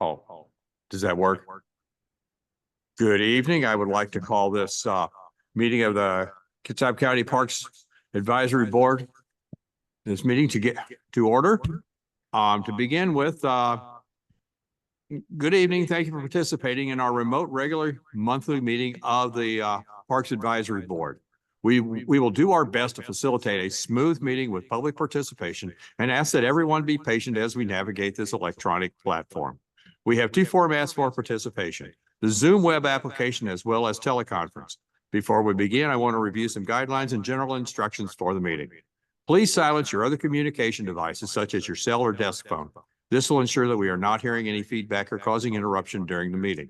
Oh, does that work? Good evening. I would like to call this meeting of the Kitsap County Parks Advisory Board, this meeting to get to order. To begin with, good evening. Thank you for participating in our remote regular monthly meeting of the Parks Advisory Board. We will do our best to facilitate a smooth meeting with public participation and ask that everyone be patient as we navigate this electronic platform. We have two formats for participation, the Zoom web application as well as teleconference. Before we begin, I want to review some guidelines and general instructions for the meeting. Please silence your other communication devices such as your cell or desk phone. This will ensure that we are not hearing any feedback or causing interruption during the meeting.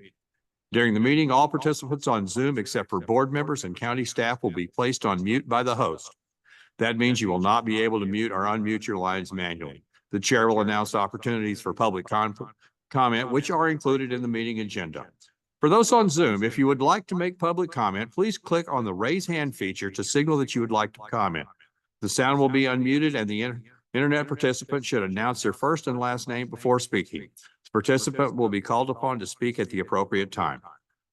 During the meeting, all participants on Zoom, except for board members and county staff, will be placed on mute by the host. That means you will not be able to mute or unmute your lines manually. The chair will announce opportunities for public comment, which are included in the meeting agenda. For those on Zoom, if you would like to make public comment, please click on the raise hand feature to signal that you would like to comment. The sound will be unmuted and the internet participant should announce their first and last name before speaking. The participant will be called upon to speak at the appropriate time.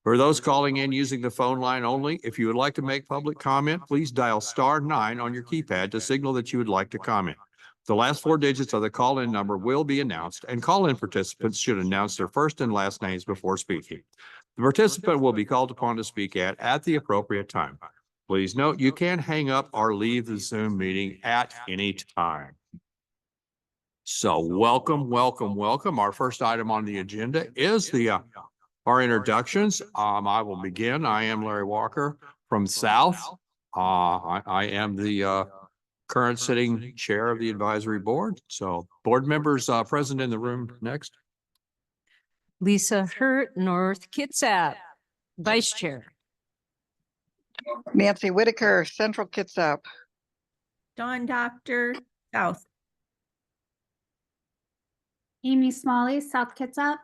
For those calling in using the phone line only, if you would like to make public comment, please dial *9 on your keypad to signal that you would like to comment. The last 4 digits of the call-in number will be announced, and call-in participants should announce their first and last names before speaking. The participant will be called upon to speak at the appropriate time. Please note, you can hang up or leave the Zoom meeting at any time. So welcome. Our first item on the agenda is our introductions. I will begin. I am Larry Walker from South. I am the current sitting chair of the advisory board. So board members present in the room next. Lisa Hurt, North Kitsap, vice chair. Nancy Whitaker, Central Kitsap. Dawn Doctor, South. Amy Smalley, South Kitsap.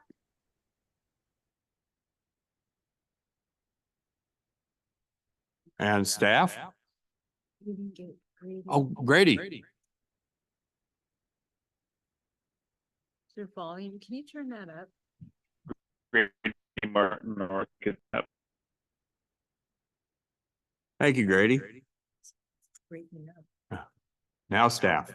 And staff. Oh, Grady. Your volume, can you turn that up? Martin, North Kitsap. Thank you, Grady. Now staff.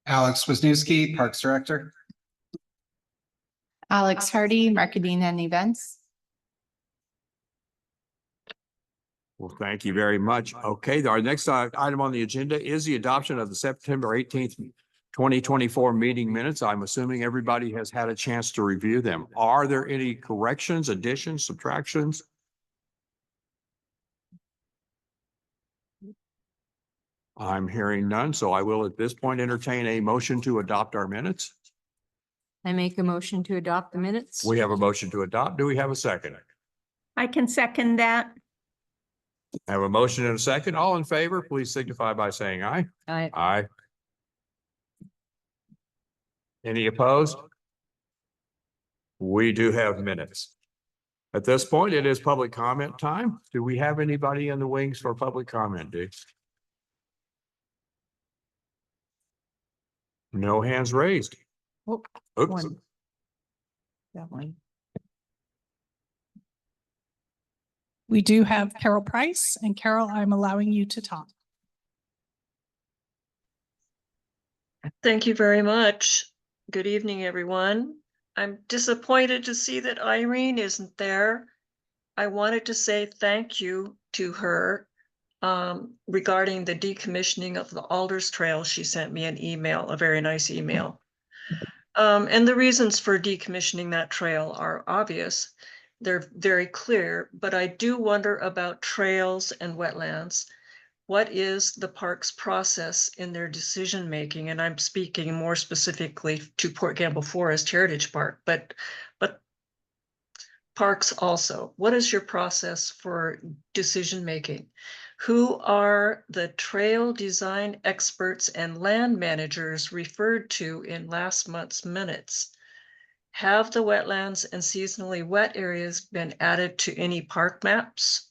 Alex Wisniewski, Parks Director. Alex Hardy, Marketing and Events. Well, thank you very much. Okay, our next item on the agenda is the adoption of the September 18th, 2024 meeting minutes. I'm assuming everybody has had a chance to review them. Are there any corrections, additions, subtractions? I'm hearing none, so I will at this point entertain a motion to adopt our minutes. I make a motion to adopt the minutes. We have a motion to adopt. Do we have a second? I can second that. I have a motion and a second. All in favor, please signify by saying aye. Aye. Aye. Any opposed? We do have minutes. At this point, it is public comment time. Do we have anybody in the wings for public comment, Dave? No hands raised. Oh, Oops. one. That one. We do have Carol Price, and Carol, I'm allowing you to talk. Thank you very much. Good evening, everyone. I'm disappointed to see that Irene isn't there. I wanted to say thank you to her regarding the decommissioning of the Alders Trail. She sent me an email, a very nice email. And the reasons for decommissioning that trail are obvious. They're very clear, but I do wonder about trails and wetlands. What is the park's process in their decision making? And I'm speaking more specifically to Port Gamble Forest Heritage Park, but parks also. What is your process for decision making? Who are the trail design experts and land managers referred to in last month's minutes? Have the wetlands and seasonally wet areas been added to any park maps?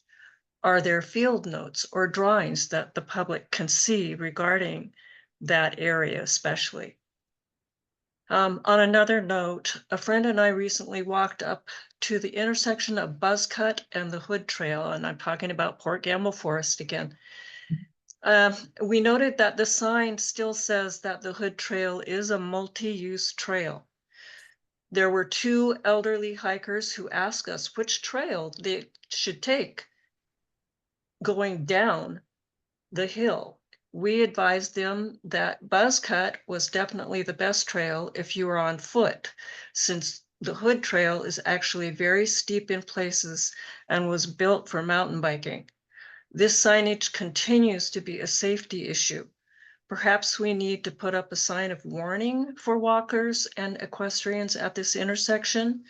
Are there field notes or drawings that the public can see regarding that area especially? On another note, a friend and I recently walked up to the intersection of Buzzcut and the Hood Trail, and I'm talking about Port Gamble Forest again. We noted that the sign still says that the Hood Trail is a multi-use trail. There were two elderly hikers who asked us which trail they should take going down the hill. We advised them that Buzzcut was definitely the best trail if you were on foot, since the Hood Trail is actually very steep in places and was built for mountain biking. This signage continues to be a safety issue. Perhaps we need to put up a sign of warning for walkers and equestrians at this intersection.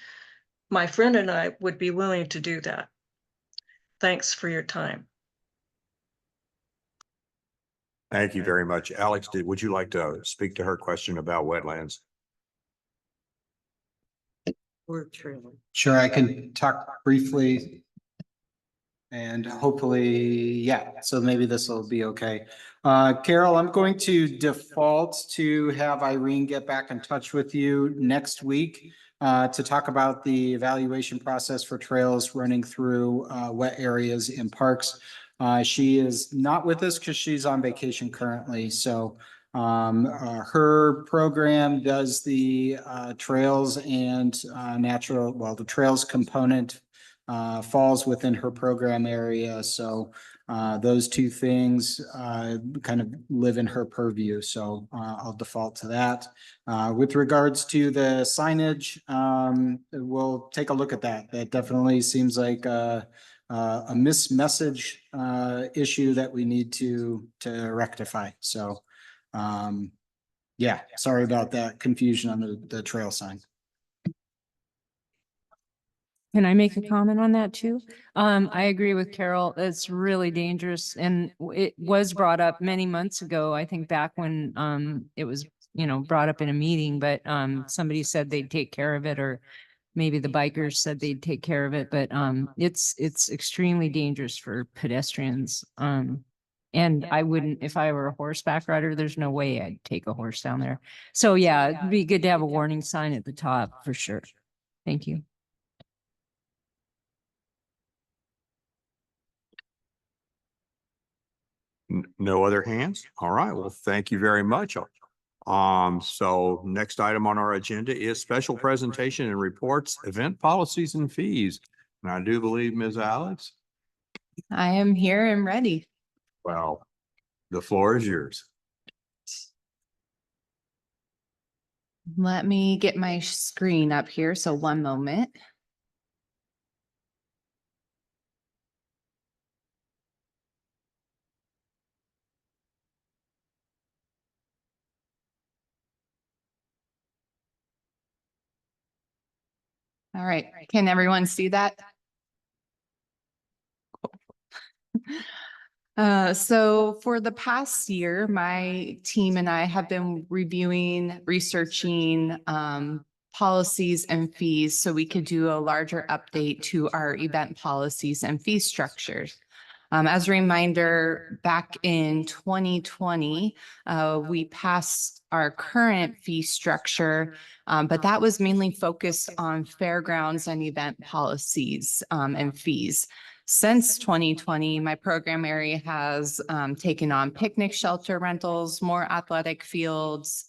My friend and I would be willing to do that. Thanks for your time. Thank you very much. Alex, would you like to speak to her question about wetlands? Sure, I can talk briefly. And hopefully, yeah, so maybe this will be okay. Carol, I'm going to default to have Irene get back in touch with you next week to talk about the evaluation process for trails running through wet areas in parks. She is not with us because she's on vacation currently, so her program does the trails and the trails component falls within her program area. So those two things kind of live in her purview. So I'll default to that. With regards to the signage, we'll take a look at that. That definitely seems like a mismessage issue that we need to rectify. So yeah, sorry about that confusion on the trail sign. Can I make a comment on that too? I agree with Carol. It's really dangerous and it was brought up many months ago. I think back when it was, brought up in a meeting, but somebody said they'd take care of it, or maybe the bikers said they'd take care of it, but it's extremely dangerous for pedestrians. And I wouldn't, if I were a horseback rider, there's no way I'd take a horse down there. So yeah, it'd be good to have a warning sign at the top for sure. Thank you. No other hands? All right, well, thank you very much. So next item on our agenda is special presentation and reports, event policies and fees. And I do believe Ms. Alex, I am here and ready. well, the floor is yours. Let me get my screen up here. So one moment. All right. Can everyone see that? So for the past year, my team and I have been reviewing, researching policies and fees so we could do a larger update to our event policies and fee structures. As a reminder, back in 2020, we passed our current fee structure, but that was mainly focused on fairgrounds and event policies and fees. Since 2020, my program area has taken on picnic shelter rentals, more athletic fields,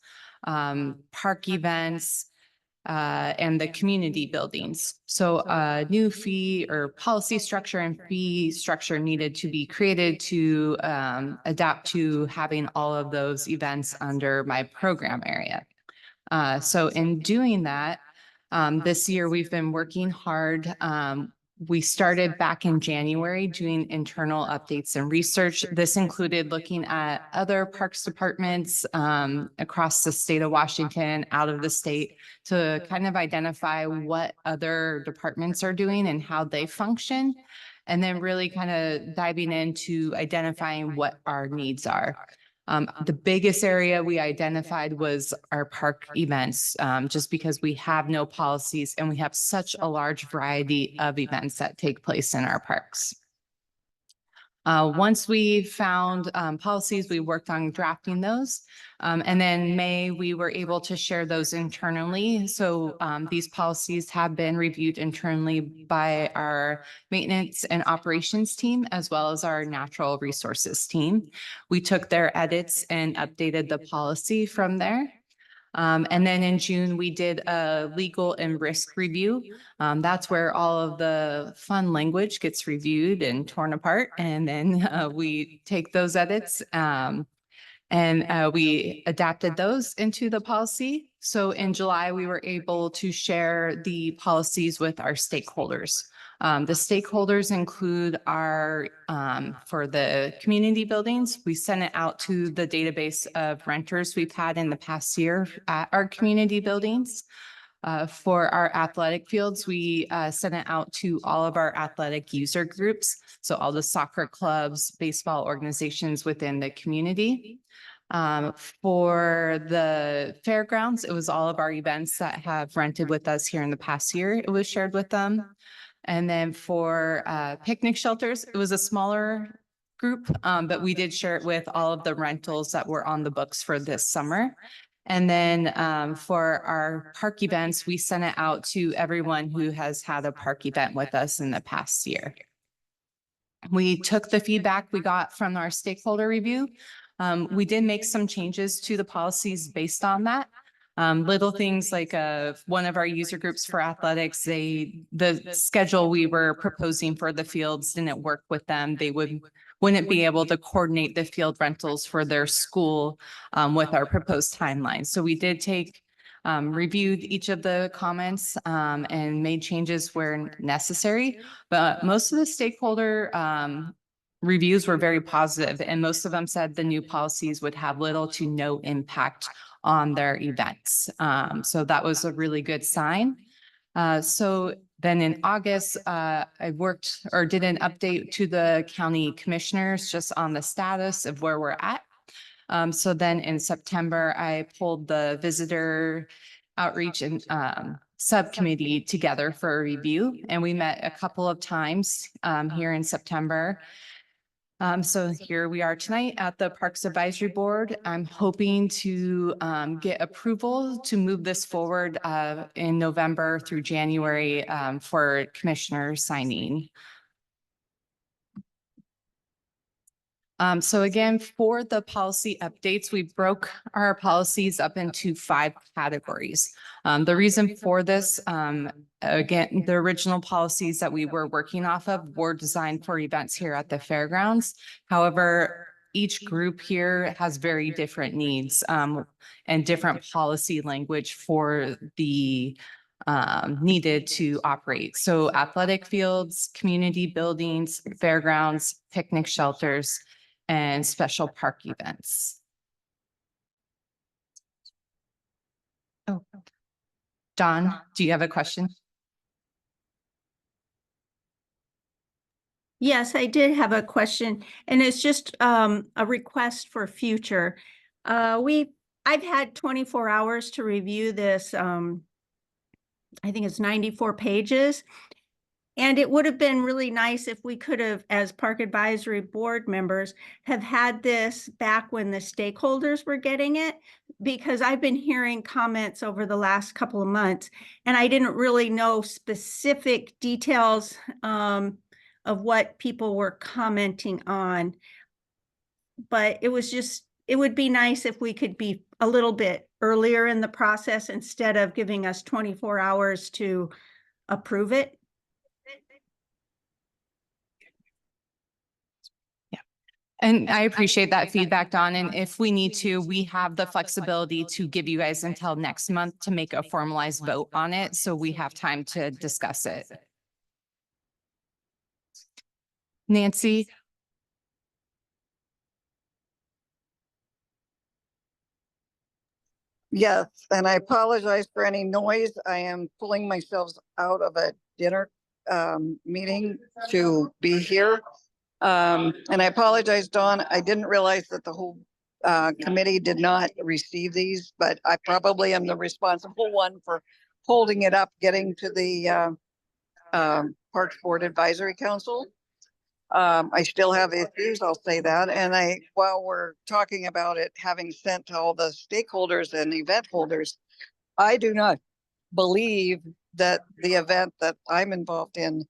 park events, and the community buildings. So a new fee or policy structure and fee structure needed to be created to adapt to having all of those events under my program area. So in doing that, this year we've been working hard. We started back in January doing internal updates and research. This included looking at other parks departments across the state of Washington, out of the state, to kind of identify what other departments are doing and how they function. And then really kind of diving into identifying what our needs are. The biggest area we identified was our park events, just because we have no policies and we have such a large variety of events that take place in our parks. Once we found policies, we worked on drafting those. And then May, we were able to share those internally. So these policies have been reviewed internally by our maintenance and operations team, as well as our natural resources team. We took their edits and updated the policy from there. And then in June, we did a legal and risk review. That's where all of the fun language gets reviewed and torn apart. And then we take those edits and we adapted those into the policy. So in July, we were able to share the policies with our stakeholders. The stakeholders include our, for the community buildings, we sent it out to the database of renters we've had in the past year at our community buildings. For our athletic fields, we sent it out to all of our athletic user groups. So all the soccer clubs, baseball organizations within the community. For the fairgrounds, it was all of our events that have rented with us here in the past year. It was shared with them. And then for picnic shelters, it was a smaller group, but we did share it with all of the rentals that were on the books for this summer. And then for our park events, we sent it out to everyone who has had a park event with us in the past year. We took the feedback we got from our stakeholder review. We did make some changes to the policies based on that. Little things like one of our user groups for athletics, the schedule we were proposing for the fields didn't work with them. They wouldn't be able to coordinate the field rentals for their school with our proposed timeline. So we did reviewed each of the comments and made changes where necessary, but most of the stakeholder reviews were very positive, and most of them said the new policies would have little to no impact on their events. So that was a really good sign. So then in August, I did an update to the county commissioners just on the status of where we're at. So then in September, I pulled the visitor outreach and subcommittee together for a review, and we met a couple of times here in September. So here we are tonight at the Parks Advisory Board. I'm hoping to get approval to move this forward in November through January for commissioners signing. So again, for the policy updates, we broke our policies up into 5 categories. The reason for this, again, the original policies that we were working off of were designed for events here at the fairgrounds. However, each group here has very different needs and different policy language for the needed to operate. So athletic fields, community buildings, fairgrounds, picnic shelters, and special park events. Oh, Dawn, do you have a question? Yes, I did have a question, and it's just a request for future. I've had 24 hours to review this. I think it's 94 pages. And it would have been really nice if we could have, as Park Advisory Board members, have had this back when the stakeholders were getting it, because I've been hearing comments over the last couple of months, and I didn't really know specific details of what people were commenting on. But it would be nice if we could be a little bit earlier in the process instead of giving us 24 hours to approve it. And I appreciate that feedback, Dawn. And if we need to, we have the flexibility to give you guys until next month to make a formalized vote on it. So we have time to discuss it. Nancy? Yes, and I apologize for any noise. I am pulling myself out of a dinner meeting to be here. And I apologize, Dawn. I didn't realize that the whole committee did not receive these, but I probably am the responsible one for holding it up, getting to the Parks Board Advisory Council. I still have issues, I'll say that. And while we're talking about it, having sent to all the stakeholders and event holders, I do not believe that the event that I'm involved in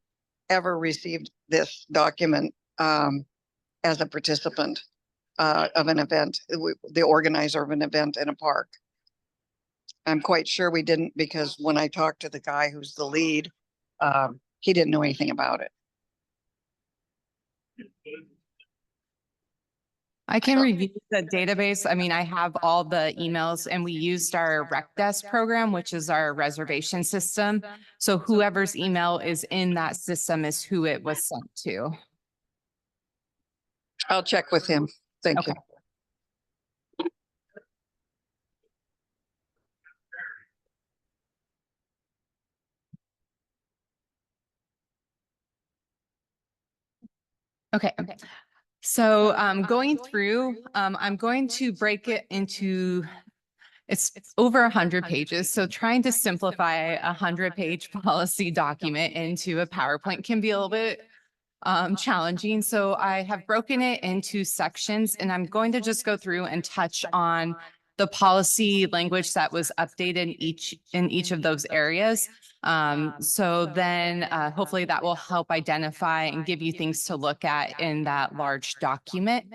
ever received this document as a participant of an event, the organizer of an event in a park. I'm quite sure we didn't, because when I talked to the guy who's the lead, he didn't know anything about it. I can review the database. I mean, I have all the emails and we used our rec desk program, which is our reservation system. So whoever's email is in that system is who it was sent to. I'll check with him. Thank you. Okay. So going through, I'm going to break it into, it's over 100 pages. So trying to simplify 100-page policy document into a PowerPoint can be a little bit challenging. So I have broken it into sections, and I'm going to just go through and touch on the policy language that was updated in each of those areas. So then hopefully that will help identify and give you things to look at in that large document.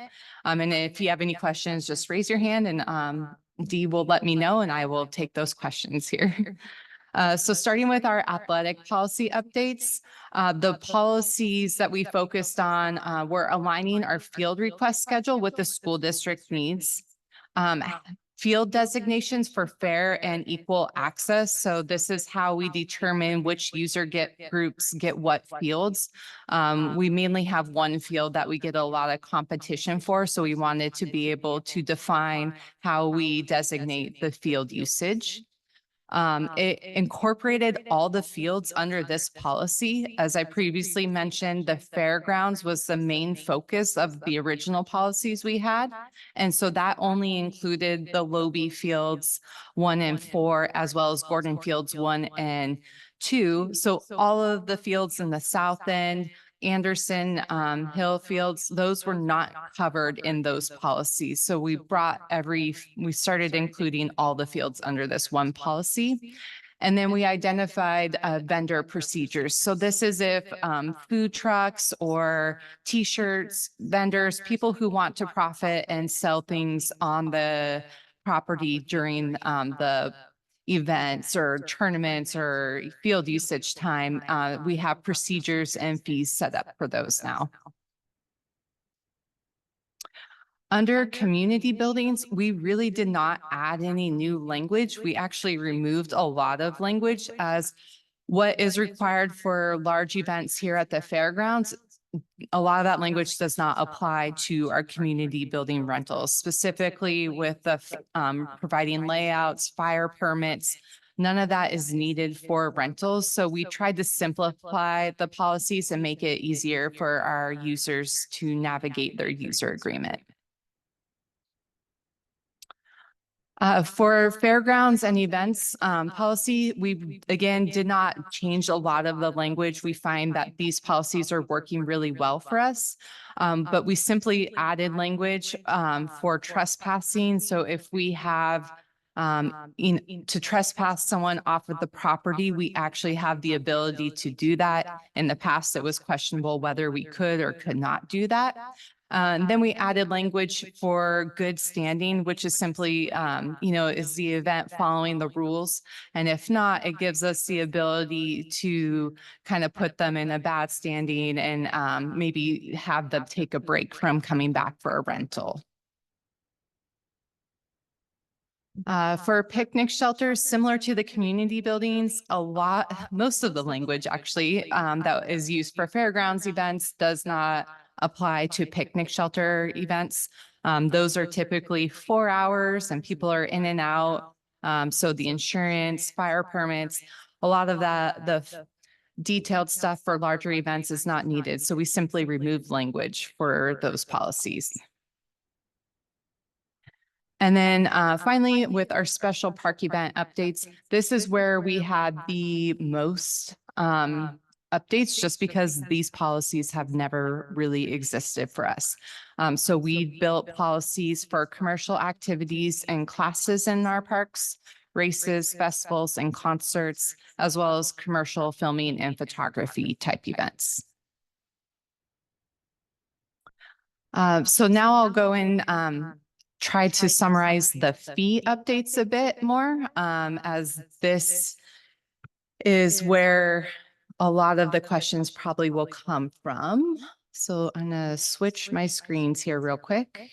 And if you have any questions, just raise your hand and Dee will let me know and I will take those questions here. So starting with our athletic policy updates, the policies that we focused on were aligning our field request schedule with the school district needs. Field designations for fair and equal access. So this is how we determine which user groups get what fields. We mainly have one field that we get a lot of competition for. So we wanted to be able to define how we designate the field usage. It incorporated all the fields under this policy. As I previously mentioned, the fairgrounds was the main focus of the original policies we had. And so that only included the Lobe Fields 1 and 4, as well as Gordon Fields 1 and 2. So all of the fields in the south end, Anderson Hill Fields, those were not covered in those policies. So we started including all the fields under this one policy. And then we identified vendor procedures. So this is if food trucks or T-shirts, vendors, people who want to profit and sell things on the property during the events or tournaments or field usage time, we have procedures and fees set up for those now. Under community buildings, we really did not add any new language. We actually removed a lot of language as what is required for large events here at the fairgrounds. A lot of that language does not apply to our community building rentals, specifically with the providing layouts, fire permits. None of that is needed for rentals. So we tried to simplify the policies and make it easier for our users to navigate their user agreement. For fairgrounds and events policy, we again did not change a lot of the language. We find that these policies are working really well for us, but we simply added language for trespassing. So if we have to trespass someone off of the property, we actually have the ability to do that. In the past, it was questionable whether we could or could not do that. Then we added language for good standing, which is simply, is the event following the rules? And if not, it gives us the ability to kind of put them in a bad standing and maybe have them take a break from coming back for a rental. For picnic shelters, similar to the community buildings, most of the language actually that is used for fairgrounds events does not apply to picnic shelter events. Those are typically 4 hours and people are in and out. So the insurance, fire permits, a lot of the detailed stuff for larger events is not needed. So we simply removed language for those policies. And then finally, with our special park event updates, this is where we had the most updates just because these policies have never really existed for us. So we built policies for commercial activities and classes in our parks, races, festivals, and concerts, as well as commercial filming and photography type events. So now I'll go and try to summarize the fee updates a bit more, as this is where a lot of the questions probably will come from. So I'm gonna switch my screens here real quick.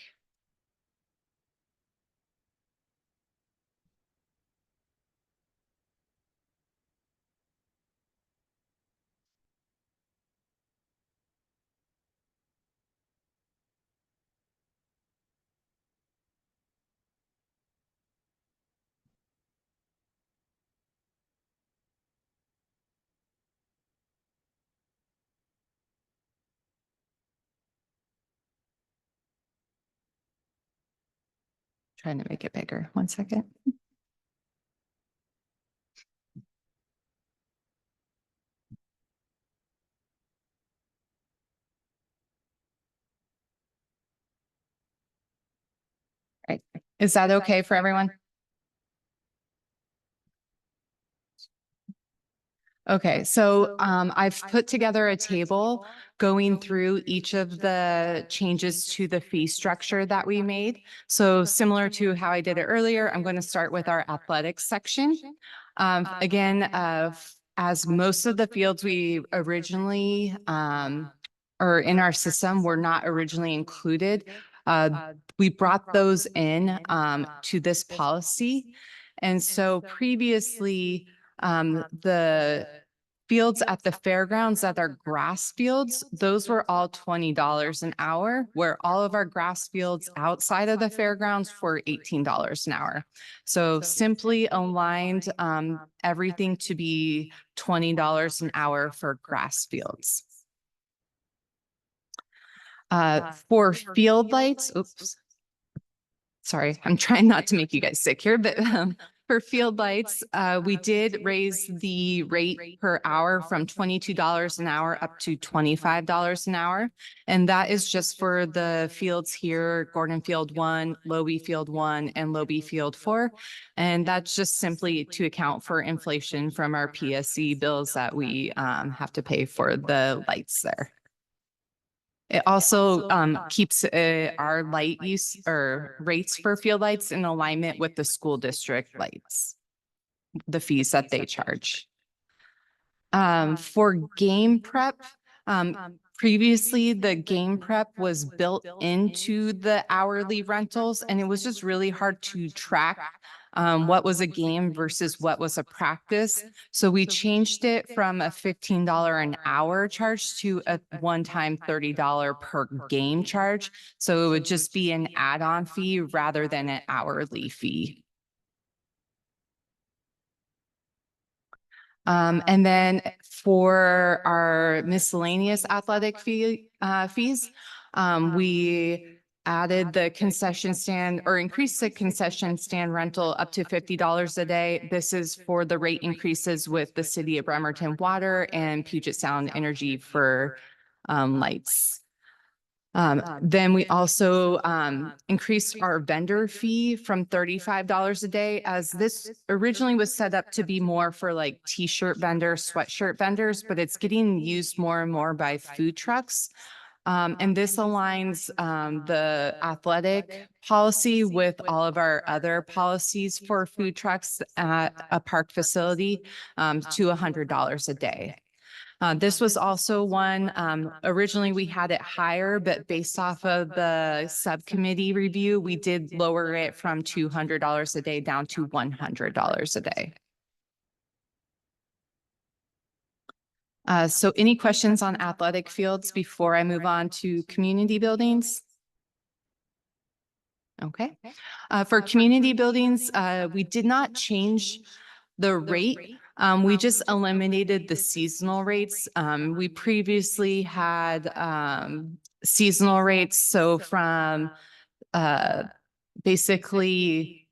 Trying to make it bigger. 1 second. Right. Is that okay for everyone? Okay, so I've put together a table going through each of the changes to the fee structure that we made. So similar to how I did it earlier, I'm going to start with our athletics section. Again, as most of the fields we originally or in our system were not originally included, we brought those in to this policy. And so previously, the fields at the fairgrounds that are grass fields, those were all $20 an hour, where all of our grass fields outside of the fairgrounds were $18 an hour. So simply aligned everything to be $20 an hour for grass fields. For field lights, oops. Sorry, I'm trying not to make you guys sick here, but for field lights, we did raise the rate per hour from $22 an hour up to $25 an hour. And that is just for the fields here, Gordon Field 1, Lobe Field 1, and Lobe Field 4. And that's just simply to account for inflation from our PSC bills that we have to pay for the lights there. It also keeps our light use or rates for field lights in alignment with the school district lights, the fees that they charge. For game prep, previously the game prep was built into the hourly rentals, and it was just really hard to track what was a game versus what was a practice. So we changed it from a $15 an hour charge to a one-time $30 per game charge. So it would just be an add-on fee rather than an hourly fee. And then for our miscellaneous athletic fees, we added the concession stand or increased the concession stand rental up to $50 a day. This is for the rate increases with the City of Bremerton Water and Puget Sound Energy for lights. Then we also increased our vendor fee from $35 a day, as this originally was set up to be more for like t-shirt vendors, sweatshirt vendors, but it's getting used more and more by food trucks. And this aligns the athletic policy with all of our other policies for food trucks at a park facility to $100 a day. This was also one, originally we had it higher, but based off of the subcommittee review, we did lower it from $200 a day down to $100 a day. So any questions on athletic fields before I move on to community buildings? Okay. For community buildings, we did not change the rate. We just eliminated the seasonal rates. We previously had seasonal rates. So from basically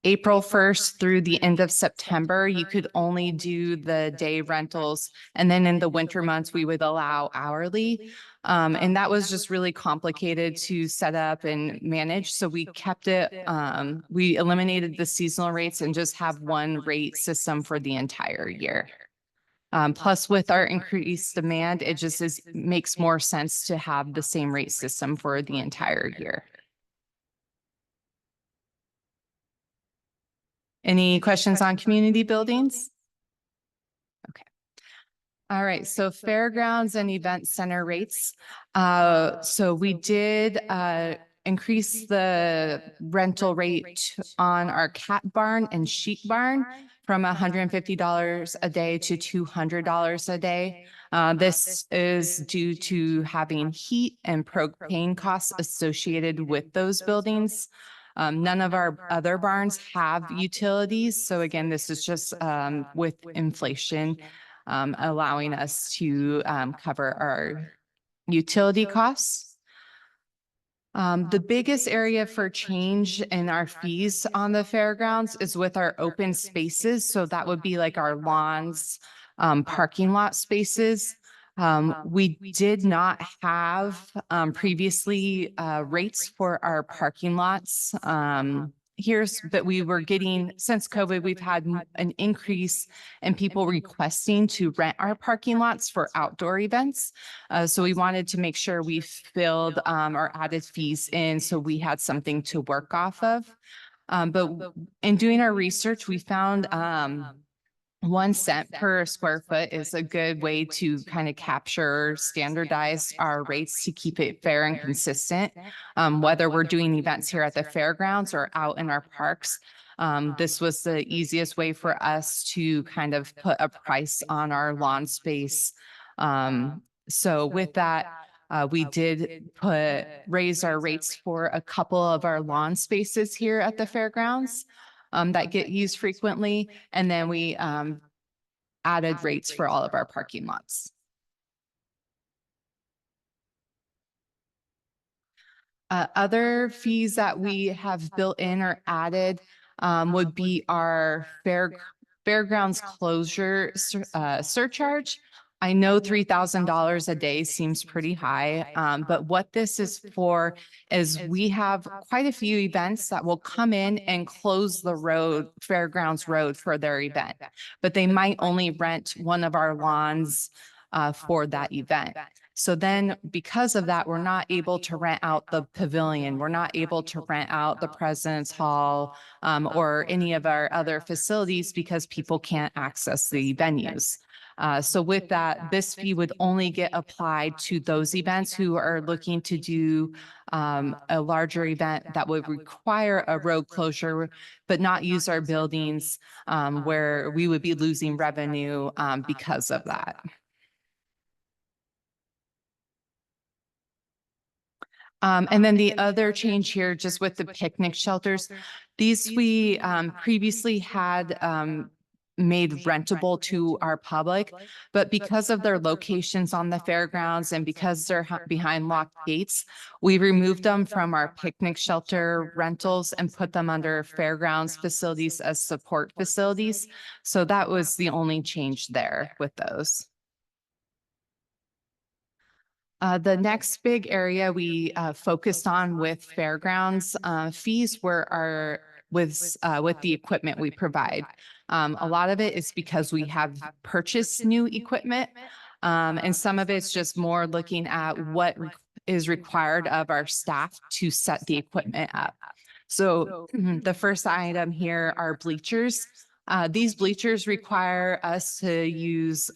April 1st through the end of September, you could only do the day rentals. And then in the winter months, we would allow hourly. And that was just really complicated to set up and manage. So we kept it, we eliminated the seasonal rates and just have one rate system for the entire year. Plus with our increased demand, it just makes more sense to have the same rate system for the entire year. Any questions on community buildings? Okay. All right, so fairgrounds and event center rates. So we did increase the rental rate on our cat barn and sheep barn from $150 a day to $200 a day. This is due to having heat and propane costs associated with those buildings. None of our other barns have utilities. So again, this is just with inflation, allowing us to cover our utility costs. The biggest area for change in our fees on the fairgrounds is with our open spaces. So that would be like our lawns, parking lot spaces. We did not have previously rates for our parking lots. But we were getting, since COVID, we've had an increase in people requesting to rent our parking lots for outdoor events. So we wanted to make sure we filled or added fees in so we had something to work off of. But in doing our research, we found 1 cent per square foot is a good way to kind of capture, standardize our rates to keep it fair and consistent. Whether we're doing events here at the fairgrounds or out in our parks, this was the easiest way for us to kind of put a price on our lawn space. So with that, we did raise our rates for a couple of our lawn spaces here at the fairgrounds that get used frequently. And then we added rates for all of our parking lots. Other fees that we have built in or added would be our fairgrounds closure surcharge. I know $3,000 a day seems pretty high, but what this is for is we have quite a few events that will come in and close the road, Fairgrounds Road, for their event, but they might only rent one of our lawns for that event. So then because of that, we're not able to rent out the pavilion. We're not able to rent out the President's Hall or any of our other facilities because people can't access the venues. So with that, this fee would only get applied to those events who are looking to do a larger event that would require a road closure, but not use our buildings where we would be losing revenue because of that. And then the other change here, just with the picnic shelters, these we previously had made rentable to our public, but because of their locations on the fairgrounds and because they're behind locked gates, we removed them from our picnic shelter rentals and put them under fairgrounds facilities as support facilities. So that was the only change there with those. The next big area we focused on with fairgrounds fees were with the equipment we provide. A lot of it is because we have purchased new equipment, and some of it's just more looking at what is required of our staff to set the equipment up. So the first item here are bleachers. These bleachers require us to use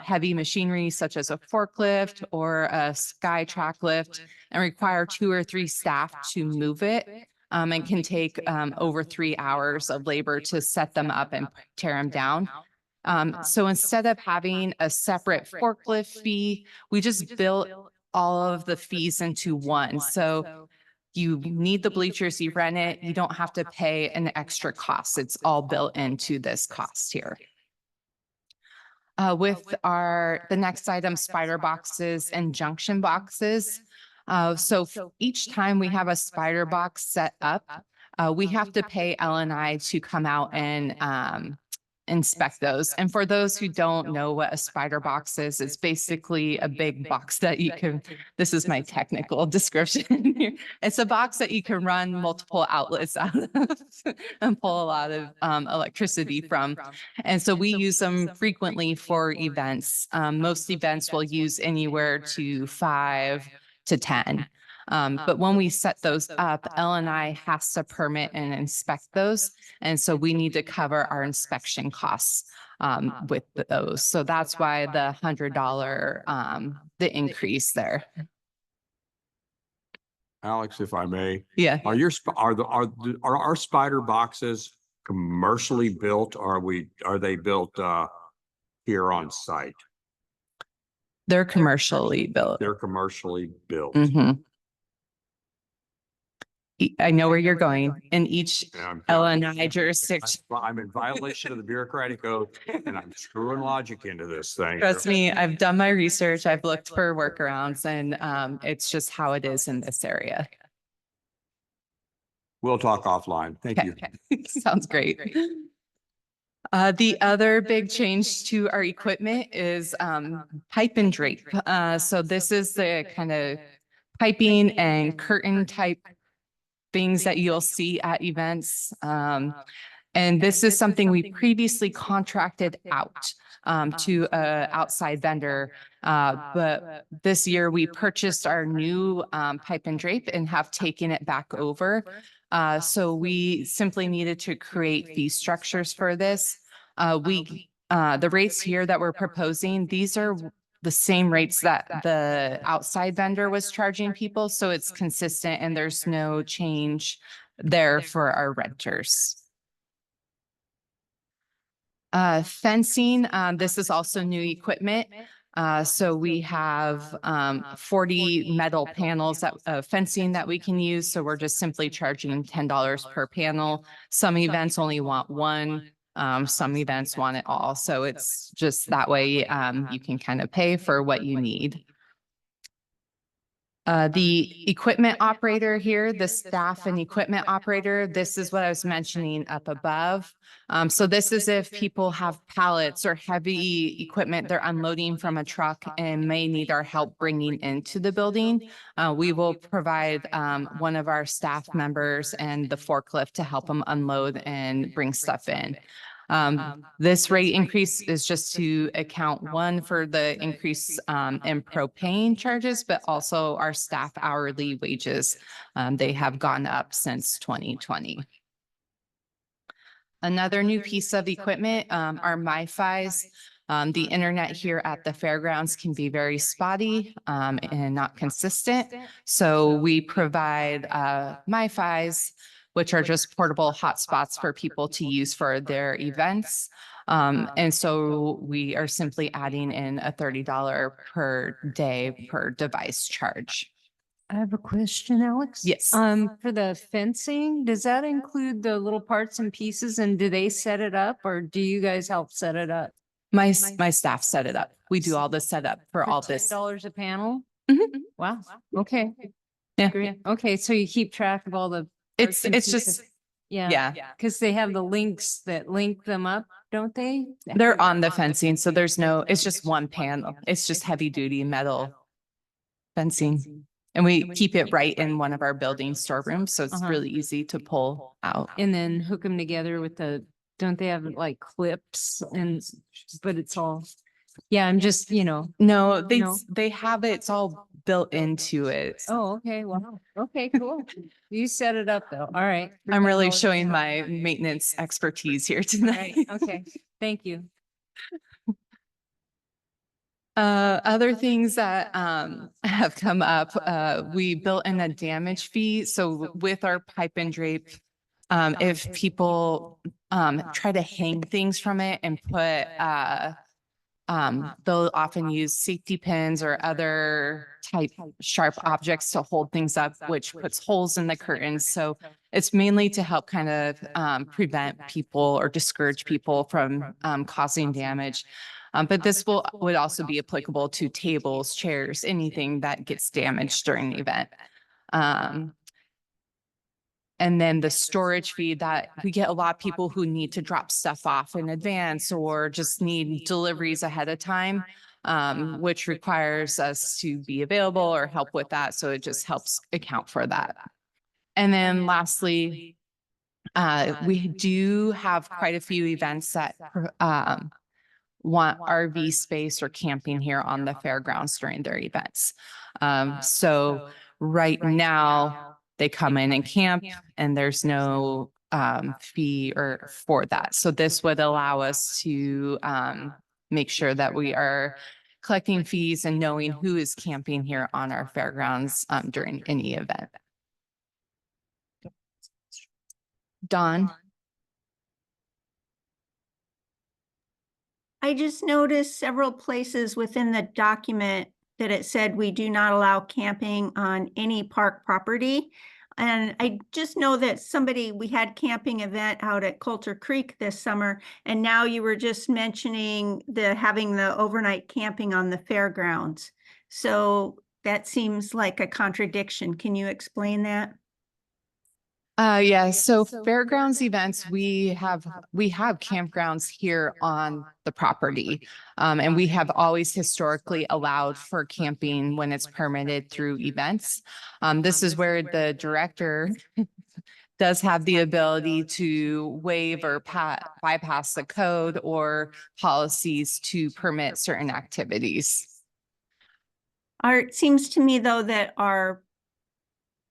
heavy machinery such as a forklift or a sky track lift and require 2 or 3 staff to move it. And can take over 3 hours of labor to set them up and tear them down. So instead of having a separate forklift fee, we just built all of the fees into one. So you need the bleachers, you rent it, you don't have to pay an extra cost. It's all built into this cost here. With the next item, spider boxes and junction boxes. So each time we have a spider box set up, we have to pay L&I to come out and inspect those. And for those who don't know what a spider box is, it's basically a big box that you can, this is my technical description here. It's a box that you can run multiple outlets out of and pull a lot of electricity from. And so we use them frequently for events. Most events will use anywhere to 5 to 10. But when we set those up, L&I has to permit and inspect those. And so we need to cover our inspection costs with those. So that's why the $100, the increase there. Alex, if I may, Yeah. are our spider boxes commercially built? Or are they built here on site? They're commercially built. They're commercially built. Mhm. I know where you're going in each L&I jurisdiction. I'm in violation of the bureaucratic code and I'm screwing logic into this thing. Trust me, I've done my research. I've looked for workarounds and it's just how it is in this area. We'll talk offline. Thank you. Okay. Sounds great. The other big change to our equipment is pipe and drape. So this is the kind of piping and curtain type things that you'll see at events. And this is something we previously contracted out to an outside vendor. But this year we purchased our new pipe and drape and have taken it back over. So we simply needed to create fee structures for this. The rates here that we're proposing, these are the same rates that the outside vendor was charging people. So it's consistent and there's no change there for our renters. Fencing, this is also new equipment. So we have 40 metal panels that fencing that we can use. So we're just simply charging $10 per panel. Some events only want one. Some events want it all. So it's just that way you can kind of pay for what you need. The equipment operator here, the staff and equipment operator, this is what I was mentioning up above. So this is if people have pallets or heavy equipment they're unloading from a truck and may need our help bringing into the building. We will provide one of our staff members and the forklift to help them unload and bring stuff in. This rate increase is just to account one for the increase in propane charges, but also our staff hourly wages. They have gone up since 2020. Another new piece of equipment are MiFis. The internet here at the fairgrounds can be very spotty and not consistent. So we provide MiFis, which are just portable hotspots for people to use for their events. And so we are simply adding in a $30 per day per device charge. I have a question, Alex. Yes. For the fencing, does that include the little parts and pieces and do they set it up or do you guys help set it up? My staff set it up. We do all the setup for all this. $10 a panel? Mhm. Wow. Okay. Yeah. Great. Okay. So you keep track of all the. It's parts and pieces. just, Yeah. yeah. Because they have the links that link them up, don't they? They're on the fencing, so there's no, it's just one panel. It's just heavy duty metal fencing. And we keep it right in one of our building storerooms, so it's really easy to pull out. And then hook them together with the, don't they have like clips and, but it's all, yeah, I'm just, No, No. they have it, it's all built into it. oh, okay, wow. Okay, cool. You set it up though. All right. I'm really $10 showing an hour. my maintenance expertise here Right. tonight. Okay. Thank you. Other things that have come up, we built in a damage fee. So with our pipe and drape, if people try to hang things from it and put they'll often use safety pins or other type sharp objects to hold things up, which puts holes in the curtains. So it's mainly to help kind of prevent people or discourage people from causing damage. But this would also be applicable to tables, chairs, anything that gets damaged during the event. And then the storage fee that we get a lot of people who need to drop stuff off in advance or just need deliveries ahead of time, which requires us to be available or help with that. So it just helps account for that. And then lastly, we do have quite a few events that want RV space or camping here on the fairgrounds during their events. So right now they come in and camp and there's no fee or for that. So this would allow us to make sure that we are collecting fees and knowing who is camping here on our fairgrounds during any event. Dawn? I just noticed several places within the document that it said we do not allow camping on any park property. And I just know that we had camping event out at Coulter Creek this summer, and now you were just mentioning having the overnight camping on the fairgrounds. So that seems like a contradiction. Can you explain that? Yeah, so fairgrounds events, we have campgrounds here on the property. And we have always historically allowed for camping when it's permitted through events. This is where the director does have the ability to waive or bypass the code or policies to permit certain activities. It seems to me, though, that our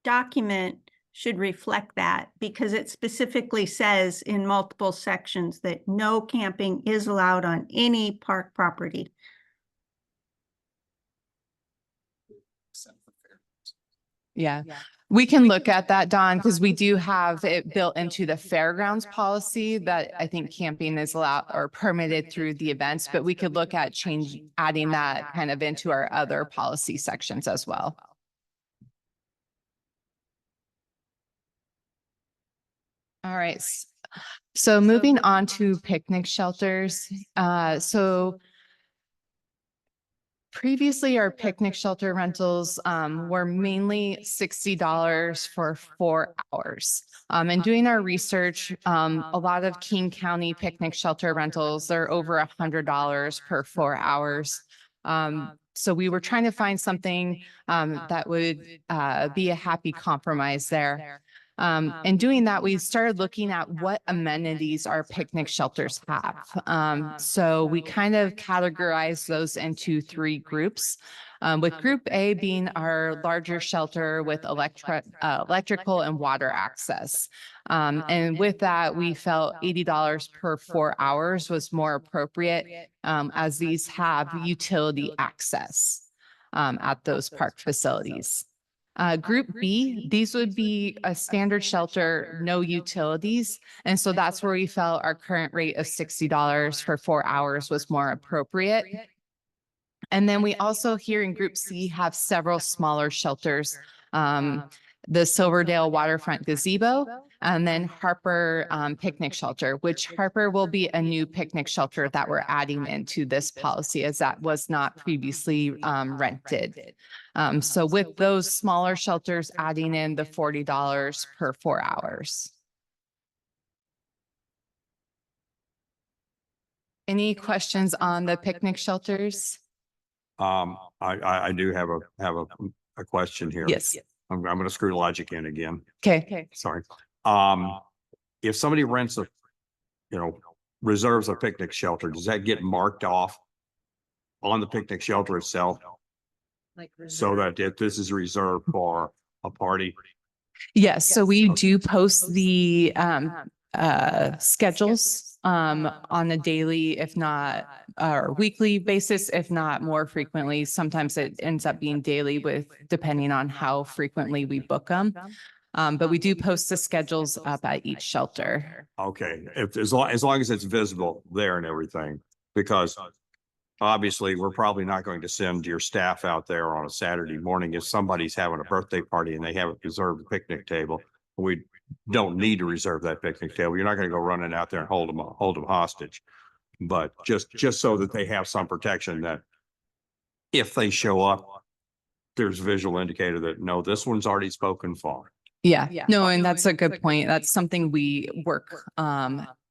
document should reflect that, because it specifically says in multiple sections that no camping is allowed on any park property. Yeah, we can look at that, Dawn, because we do have it built into the fairgrounds policy that I think camping is allowed or permitted through the events, but we could look at adding that kind of into our other policy sections as well. All right. So moving on to picnic shelters. So previously our picnic shelter rentals were mainly $60 for 4 hours. And doing our research, a lot of King County picnic shelter rentals are over $100 per 4 hours. So we were trying to find something that would be a happy compromise there. In doing that, we started looking at what amenities our picnic shelters have. So we kind of categorized those into 3 groups, with Group A being our larger shelter with electrical and water access. And with that, we felt $80 per 4 hours was more appropriate, as these have utility access at those park facilities. Group B, these would be a standard shelter, no utilities. And so that's where we felt our current rate of $60 for 4 hours was more appropriate. And then we also here in Group C have several smaller shelters, the Silverdale Waterfront Gazebo, and then Harper Picnic Shelter, which Harper will be a new picnic shelter that we're adding into this policy, as that was not previously rented. So with those smaller shelters adding in the $40 per 4 hours. Any questions on the picnic shelters? I do have a question here. Yes. I'm going to screw logic in again. Okay. Sorry. If somebody rents reserves a picnic shelter, does that get marked off on the picnic shelter itself? So that if this is reserved for a party? Yes. So we do post the schedules on a daily, if not or weekly basis, if not more frequently. Sometimes it ends up being daily depending on how frequently we book them. But we do post the schedules up at each shelter. Okay, as long as it's visible there and everything, because obviously we're probably not going to send your staff out there on a Saturday morning if somebody's having a birthday party and they haven't reserved a picnic table. We don't need to reserve that picnic table. You're not going to go running out there and hold them hostage. But just so that they have some protection that if they show up, there's a visual indicator that no, this one's already spoken for. Yeah, no, and that's a good point. That's something we work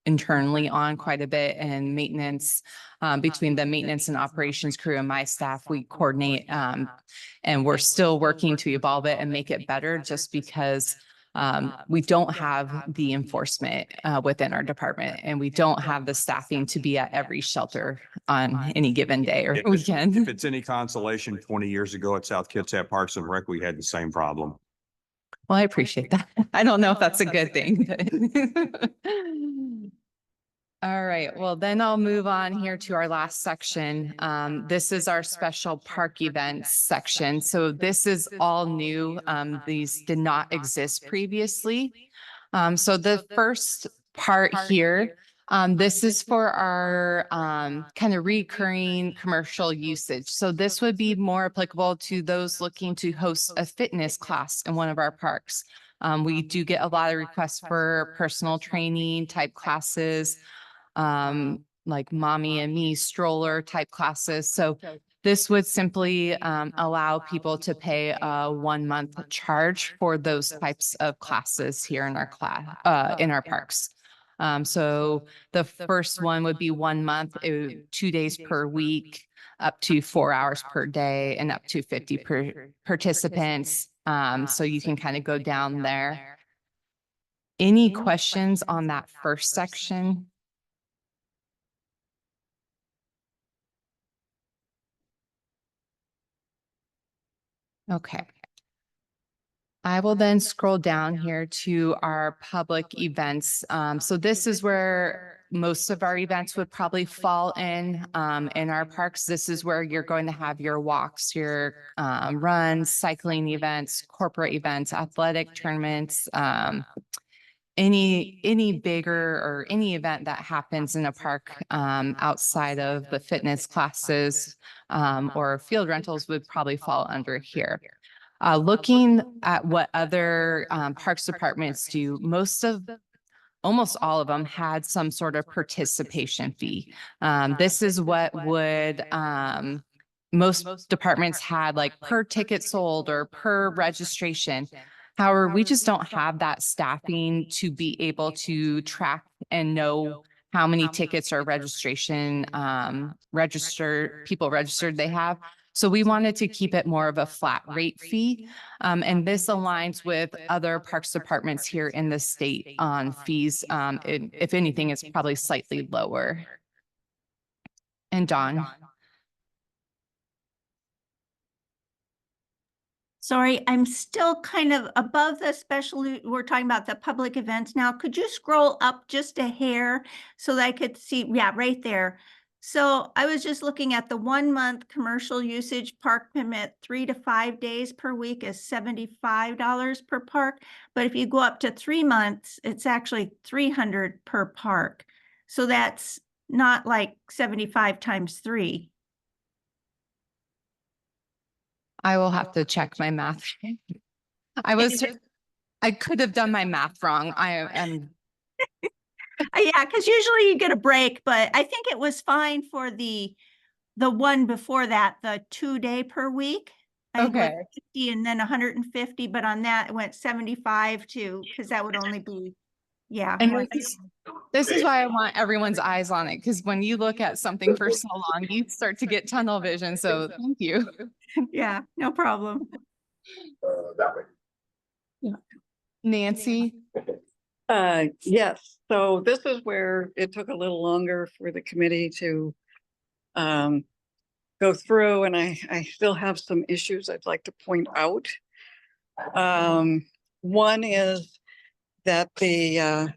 internally on quite a bit, and maintenance between the maintenance and operations crew and my staff, we coordinate and we're still working to evolve it and make it better, just because we don't have the enforcement within our department, and we don't have the staffing to be at every shelter on any given day or If weekend. it's any consolation, 20 years ago at South Kitsap Parks and Rec, we had the same problem. Well, I appreciate that. I don't know if that's a good thing. but- All right, well, then I'll move on here to our last section. This is our special park events section. So this is all new. These did not exist previously. So the first part here, this is for our kind of recurring commercial usage. So this would be more applicable to those looking to host a fitness class in one of our parks. We do get a lot of requests for personal training type classes, like mommy and me stroller type classes. So this would simply allow people to pay a 1 month charge for those types of classes here in our in our parks. So the first one would be 1 month, 2 days per week, up to 4 hours per day, and up to 50 participants. So you can kind of go down there. Any questions on that first section? Okay. I will then scroll down here to our public events. So this is where most of our events would probably fall in our parks. This is where you're going to have your walks, your runs, cycling events, corporate events, athletic tournaments, any bigger or any event that happens in a park outside of the fitness classes or field rentals would probably fall under here. Looking at what other parks departments do, almost all of them had some sort of participation fee. This is what would most departments had, like per ticket sold or per registration. However, we just don't have that staffing to be able to track and know how many tickets or people registered they have. So we wanted to keep it more of a flat rate fee. And this aligns with other parks departments here in the state on fees. If anything, it's probably slightly lower. And Dawn. Sorry, I'm still kind of above the special, we're talking about the public events now. Could you scroll up just a hair so that I could see? Yeah, right there. So I was just looking at the 1 month commercial usage park permit, 3 to 5 days per week is $75 per park. But if you go up to 3 months, it's actually $300 per park. So that's not like 75 times 3. I will have to check my math. I could have done my math wrong. I am. Yeah, because usually you get a break, but I think it was fine for the one before that, the 2 day per week. I think it was 50 and then 150, but on that it went 75 too, because that would only be, yeah. And this is why I want everyone's eyes on it, because when you look at something for so long, you start to get tunnel vision. So thank you. Yeah, no problem. Nancy? Yes, so this is where it took a little longer for the committee to go through, and I still have some issues I'd like to point out. One is that there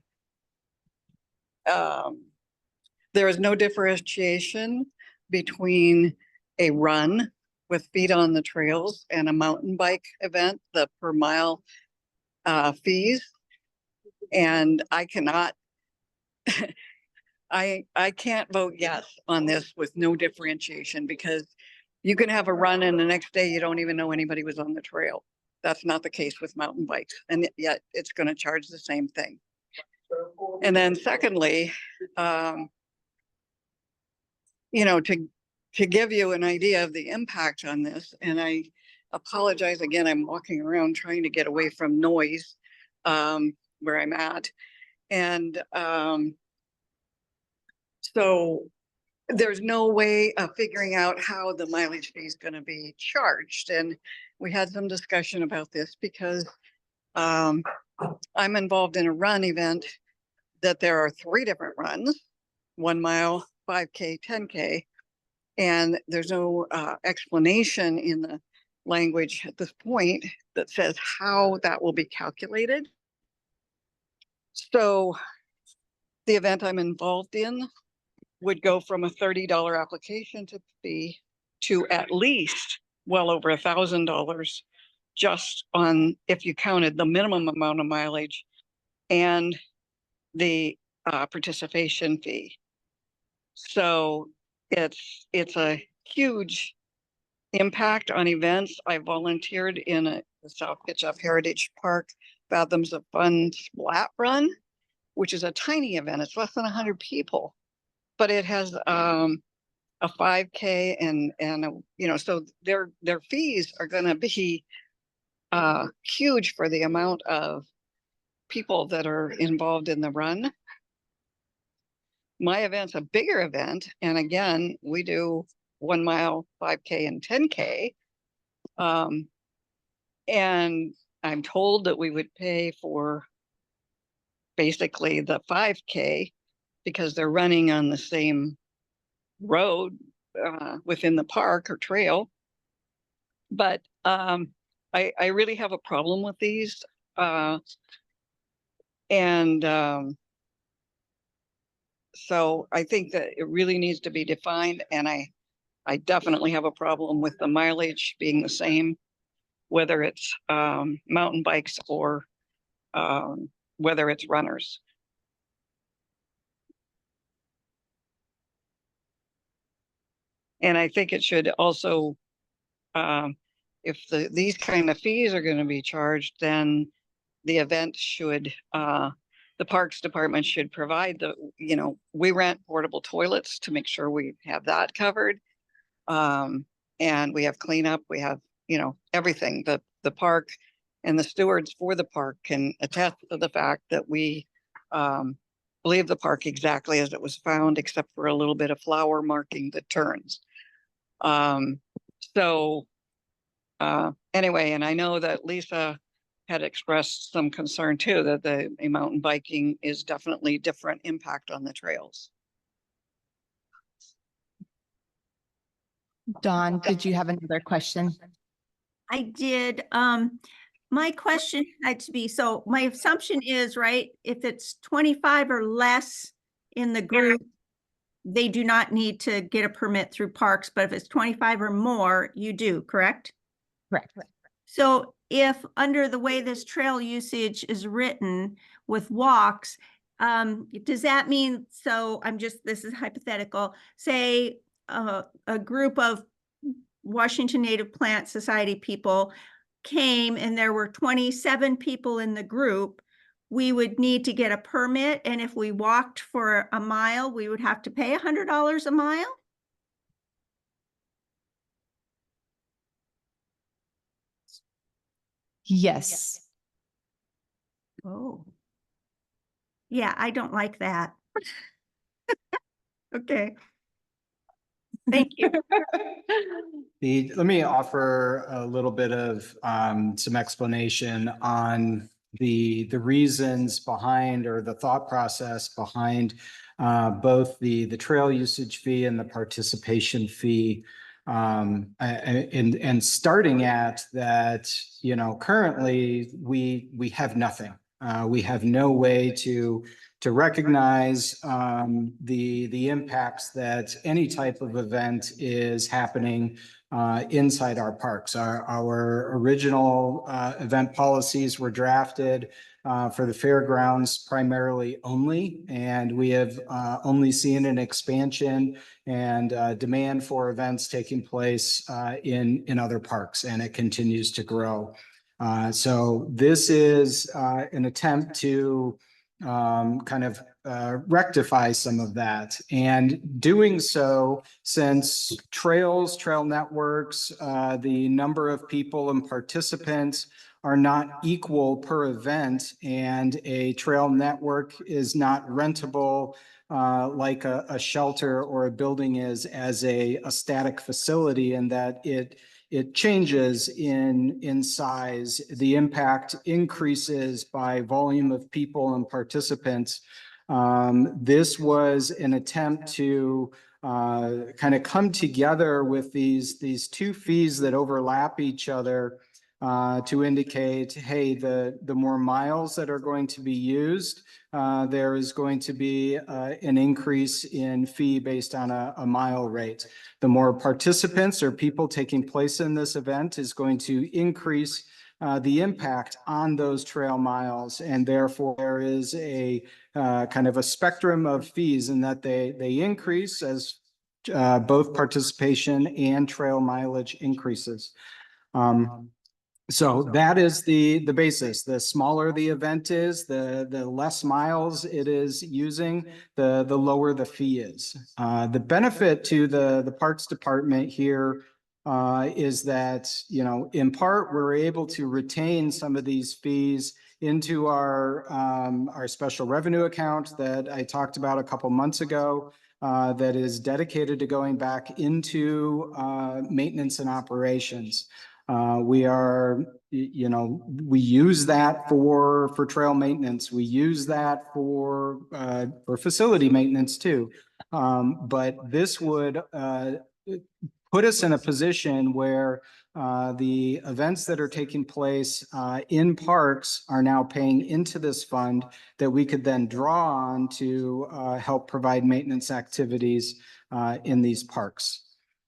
is no differentiation between a run with feet on the trails and a mountain bike event, the per mile fees. And I cannot, I can't vote yes on this with no differentiation, because you can have a run and the next day you don't even know anybody was on the trail. That's not the case with mountain bikes, and yet it's going to charge the same thing. And then secondly, you know, to give you an idea of the impact on this, and I apologize again, I'm walking around trying to get away from noise. where I'm at. And so there's no way of figuring out how the mileage fee is going to be charged. And we had some discussion about this because I'm involved in a run event that there are 3 different runs, 1 mile, 5K, 10K. And there's no explanation in the language at this point that says how that will be calculated. So the event I'm involved in would go from a $30 application to fee to at least well over $1,000 just on, if you counted the minimum amount of mileage and the participation fee. So it's a huge impact on events. I volunteered in the South Kitchup Heritage Park Fathoms of Fun Splat Run, which is a tiny event. It's less than 100 people, but it has a 5K and so their fees are going to be huge for the amount of people that are involved in the run. My event's a bigger event, and again, we do 1 mile, 5K, and 10K. And I'm told that we would pay for basically the 5K because they're running on the same road within the park or trail. But I really have a problem with these. So I think that it really needs to be defined, and I definitely have a problem with the mileage being the same, whether it's mountain bikes or whether it's runners. And I think it should also, if these kind of fees are going to be charged, then the event should, the Parks Department should provide we rent portable toilets to make sure we have that covered. And we have cleanup, we have, everything. The park and the stewards for the park can attest to the fact that we believe the park exactly as it was found, except for a little bit of flower marking the turns. Anyway, and I know that Lisa had expressed some concern too, that the mountain biking is definitely different impact on the trails. Dawn, did you have another question? I did. My question had to be, so my assumption is, right, if it's 25 or less in the group, they do not need to get a permit through parks, but if it's 25 or more, you do, correct? Correct. So if under the way this trail usage is written with walks, does that mean, so this is hypothetical, say a group of Washington Native Plant Society people came and there were 27 people in the group, we would need to get a permit. And if we walked for a mile, we would have to pay $100 a mile? Yes. Oh. Yeah, I don't like that. Okay. Thank you. Let me offer a little bit of some explanation on the reasons behind, or the thought process behind both the trail usage fee and the participation fee. And starting at that, currently we have nothing. We have no way to recognize the impacts that any type of event is happening inside our parks. Our original event policies were drafted for the fairgrounds primarily only, and we have only seen an expansion and demand for events taking place in other parks, and it continues to grow. So this is an attempt to kind of rectify some of that, and doing so since trail networks, the number of people and participants are not equal per event, and a trail network is not rentable like a shelter or a building is as a static facility, and that it changes in size. The impact increases by volume of people and participants. This was an attempt to kind of come together with these two fees that overlap each other to indicate, hey, the more miles that are going to be used, there is going to be an increase in fee based on a mile rate. The more participants or people taking place in this event is going to increase the impact on those trail miles, and therefore there is a kind of a spectrum of fees in that they increase as both participation and trail mileage increases. So that is the basis. The smaller the event is, the less miles it is using, the lower the fee is. The benefit to the Parks Department here is that, you know, in part, we're able to retain some of these fees into our special revenue account that I talked about a couple months ago, that is dedicated to going back into maintenance and operations. We are, you know, we use that for trail maintenance. We use that for facility maintenance too. But this would put us in a position where the events that are taking place in parks are now paying into this fund that we could then draw on to help provide maintenance activities in these parks.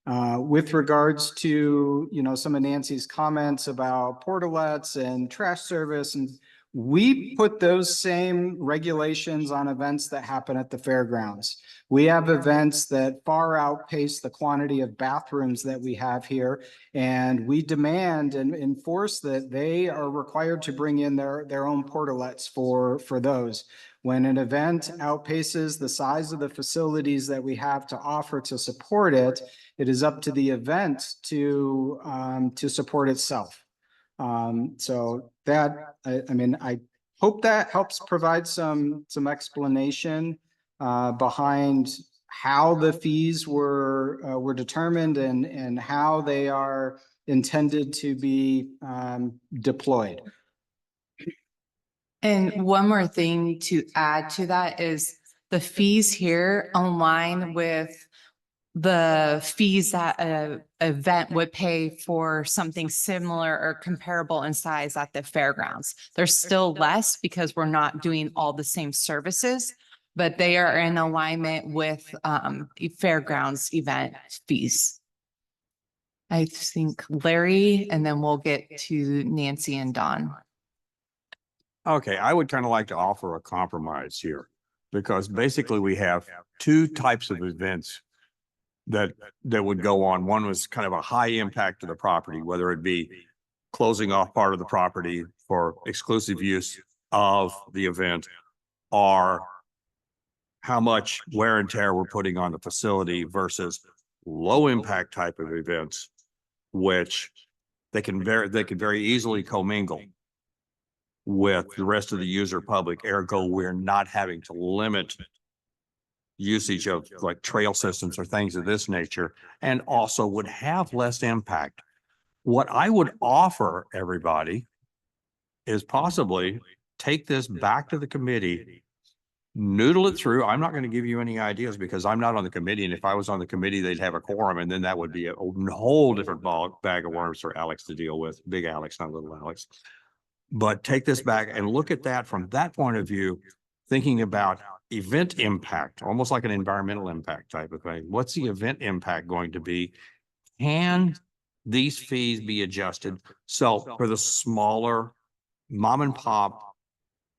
With regards to, you know, some of Nancy's comments about portalets and trash service, and we put those same regulations on events that happen at the fairgrounds. We have events that far outpace the quantity of bathrooms that we have here, and we demand and enforce that they are required to bring in their own portalets for those. When an event outpaces the size of the facilities that we have to offer to support it, it is up to the event to support itself. So that, I mean, I hope that helps provide some explanation behind how the fees were determined and how they are intended to be deployed. And one more thing to add to that is the fees here align with the fees that an event would pay for something similar or comparable in size at the fairgrounds. They're still less because we're not doing all the same services, but they are in alignment with fairgrounds event fees. I think Larry, and then we'll get to Nancy and Dawn. Okay, I would kind of like to offer a compromise here, because basically we have two types of events that would go on. One was kind of a high impact to the property, whether it be closing off part of the property for exclusive use of the event, or how much wear and tear we're putting on the facility versus low impact type of events, which they can very easily commingle with the rest of the user public. Ergo, we're not having to limit usage of like trail systems or things of this nature, and also would have less impact. What I would offer everybody is possibly take this back to the committee, noodle it through. I'm not going to give you any ideas because I'm not on the committee. And if I was on the committee, they'd have a quorum, and then that would be a whole different bag of worms for Alex to deal with. Big Alex, not little Alex. But take this back and look at that from that point of view, thinking about event impact, almost like an environmental impact type of thing. What's the event impact going to be? Can these fees be adjusted? So for the smaller mom and pop,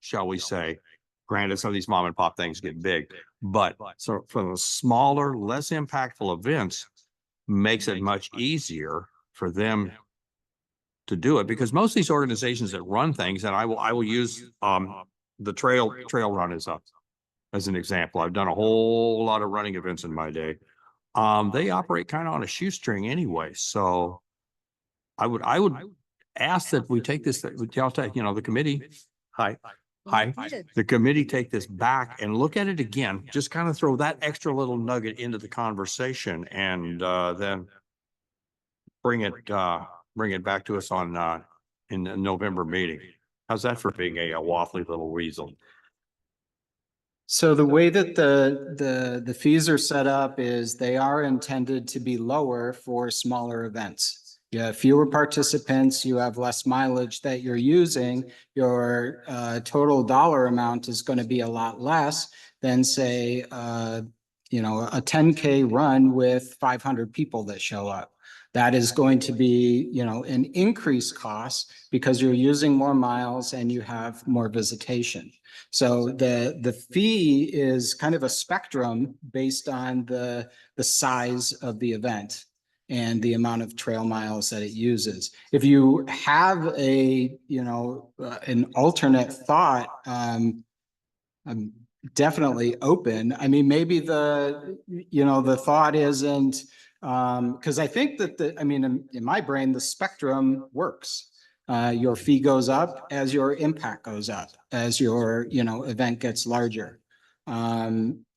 shall we say, granted, some of these mom and pop things get big, but so for the smaller, less impactful events, makes it much easier for them to do it, because most of these organizations that run things, and I will use the trail run as an example. I've done a whole lot of running events in my day. They operate kind of on a shoestring anyway. So I would ask that we take this, y'all take, the committee. Hi. Hi, did. the committee take this back and look at it again, just kind of throw that extra little nugget into the conversation and then bring it back to us on in the November meeting. How's that for being a waffly little weasel? So the way that the fees are set up is they are intended to be lower for smaller events. You have fewer participants, you have less mileage that you're using, your total dollar amount is going to be a lot less than say, a 10K run with 500 people that show up. That is going to be, an increased cost because you're using more miles and you have more visitation. So the fee is kind of a spectrum based on the size of the event and the amount of trail miles that it uses. If you have an alternate thought, I'm definitely open. I mean, maybe the thought isn't, because I think that in my brain, the spectrum works. Your fee goes up as your impact goes up, as your, event gets larger.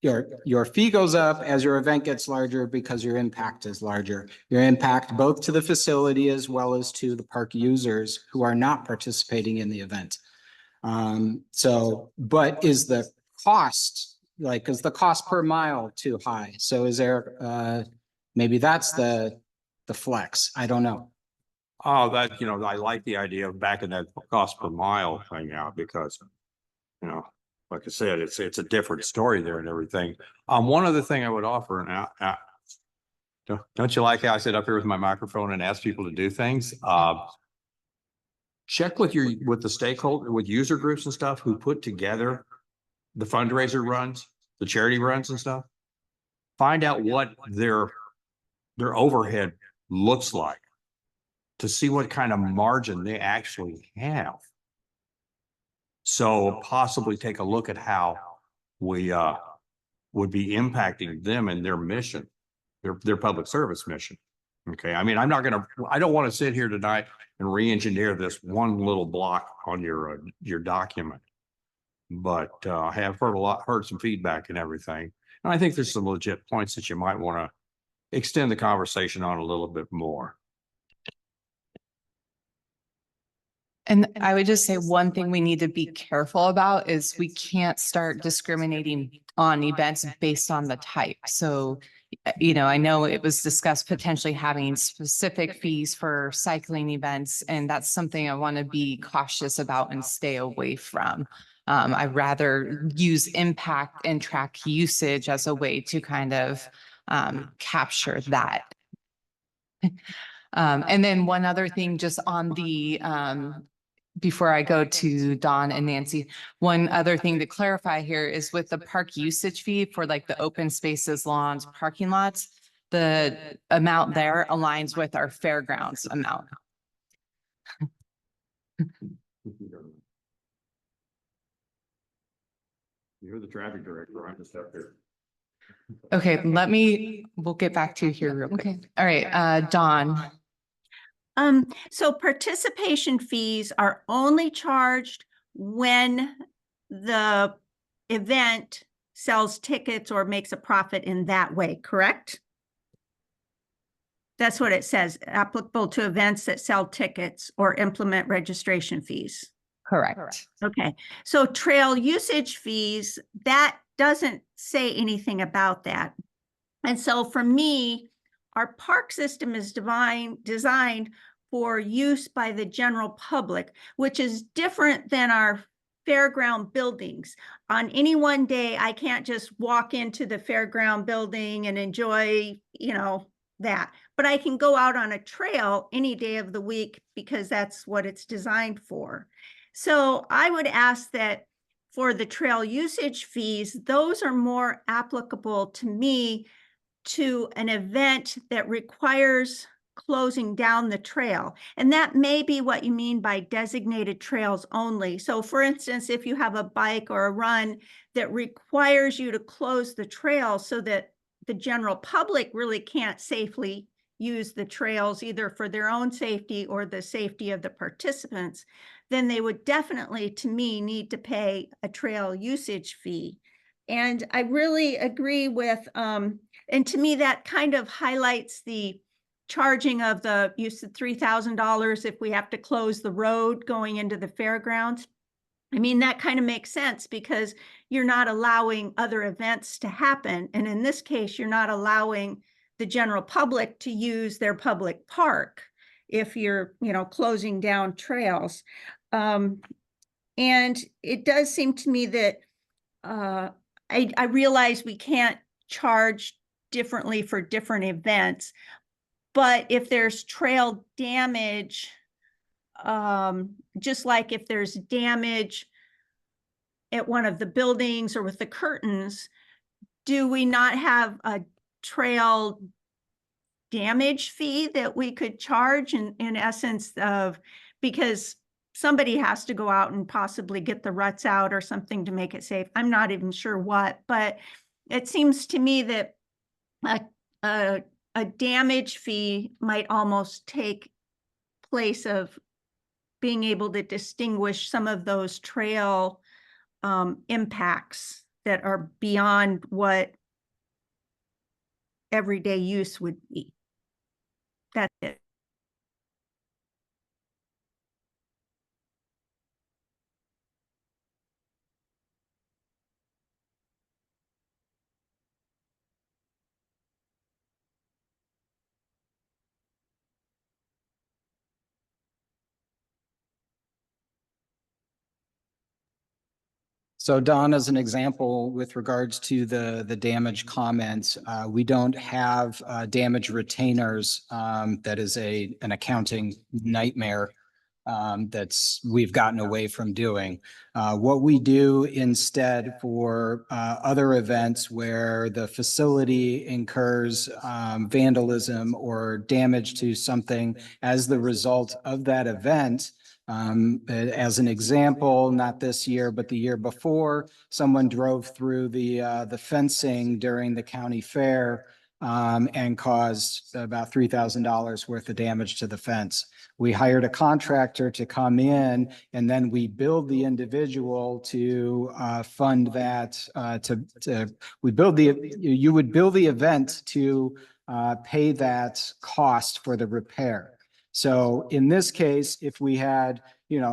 Your fee goes up as your event gets larger because your impact is larger. Your impact both to the facility as well as to the park users who are not participating in the event. But is the cost, is the cost per mile too high? So is there, maybe that's the flex. I don't know. Oh, that, I like the idea of backing that cost per mile thing out because, like I said, it's a different story there and everything. One other thing I would offer now, don't you like how I sit up here with my microphone and ask people to do things? Check with the stakeholder, with user groups and stuff who put together the fundraiser runs, the charity runs and stuff. Find out what their overhead looks like to see what kind of margin they actually have. So possibly take a look at how we would be impacting them and their mission, their public service mission. Okay, I mean, I don't want to sit here tonight and re-engineer this one little block on your document. But I have heard some feedback and everything. And I think there's some legit points that you might want to extend the conversation on a little bit more. And I would just say one thing we need to be careful about is we can't start discriminating on events based on the type. So, I know it was discussed potentially having specific fees for cycling events, and that's something I want to be cautious about and stay away from. I'd rather use impact and track usage as a way to kind of capture that. And then one other thing just on the before I go to Dawn and Nancy, one other thing to clarify here is with the park usage fee for like the open spaces, lawns, parking lots, the amount there aligns with our fairgrounds amount. You're the traffic director. I'm just up here. Okay, we'll get back to you here real quick. Okay. All right, Dawn. So participation fees are only charged when the event sells tickets or makes a profit in that way, correct? That's what it says, applicable to events that sell tickets or implement registration fees. Correct. Okay, so trail usage fees, that doesn't say anything about that. And so for me, our park system is designed for use by the general public, which is different than our fairground buildings. On any one day, I can't just walk into the fairground building and enjoy, that. But I can go out on a trail any day of the week because that's what it's designed for. So I would ask that for the trail usage fees, those are more applicable to me to an event that requires closing down the trail. And that may be what you mean by designated trails only. So for instance, if you have a bike or a run that requires you to close the trail so that the general public really can't safely use the trails either for their own safety or the safety of the participants, then they would definitely, to me, need to pay a trail usage fee. And I really agree with, and to me, that kind of highlights the charging of the, you said $3,000 if we have to close the road going into the fairgrounds. I mean, that kind of makes sense because you're not allowing other events to happen. And in this case, you're not allowing the general public to use their public park if you're, closing down trails. And it does seem to me that I realize we can't charge differently for different events, but if there's trail damage, just like if there's damage at one of the buildings or with the curtains, do we not have a trail damage fee that we could charge in essence of, because somebody has to go out and possibly get the ruts out or something to make it safe. I'm not even sure what, but it seems to me that a damage fee might almost take place of being able to distinguish some of those trail impacts that are beyond what everyday use would be. That's it. So Don, as an example, with regards to the damage comments, we don't have damage retainers. That is an accounting nightmare we've gotten away from doing. What we do instead for other events where the facility incurs vandalism or damage to something as the result of that event. As an example, not this year, but the year before, someone drove through the fencing during the county fair and caused about $3,000 worth of damage to the fence. We hired a contractor to come in, and then we billed the individual to fund that. You would bill the event to pay that cost for the repair. So in this case, if we had,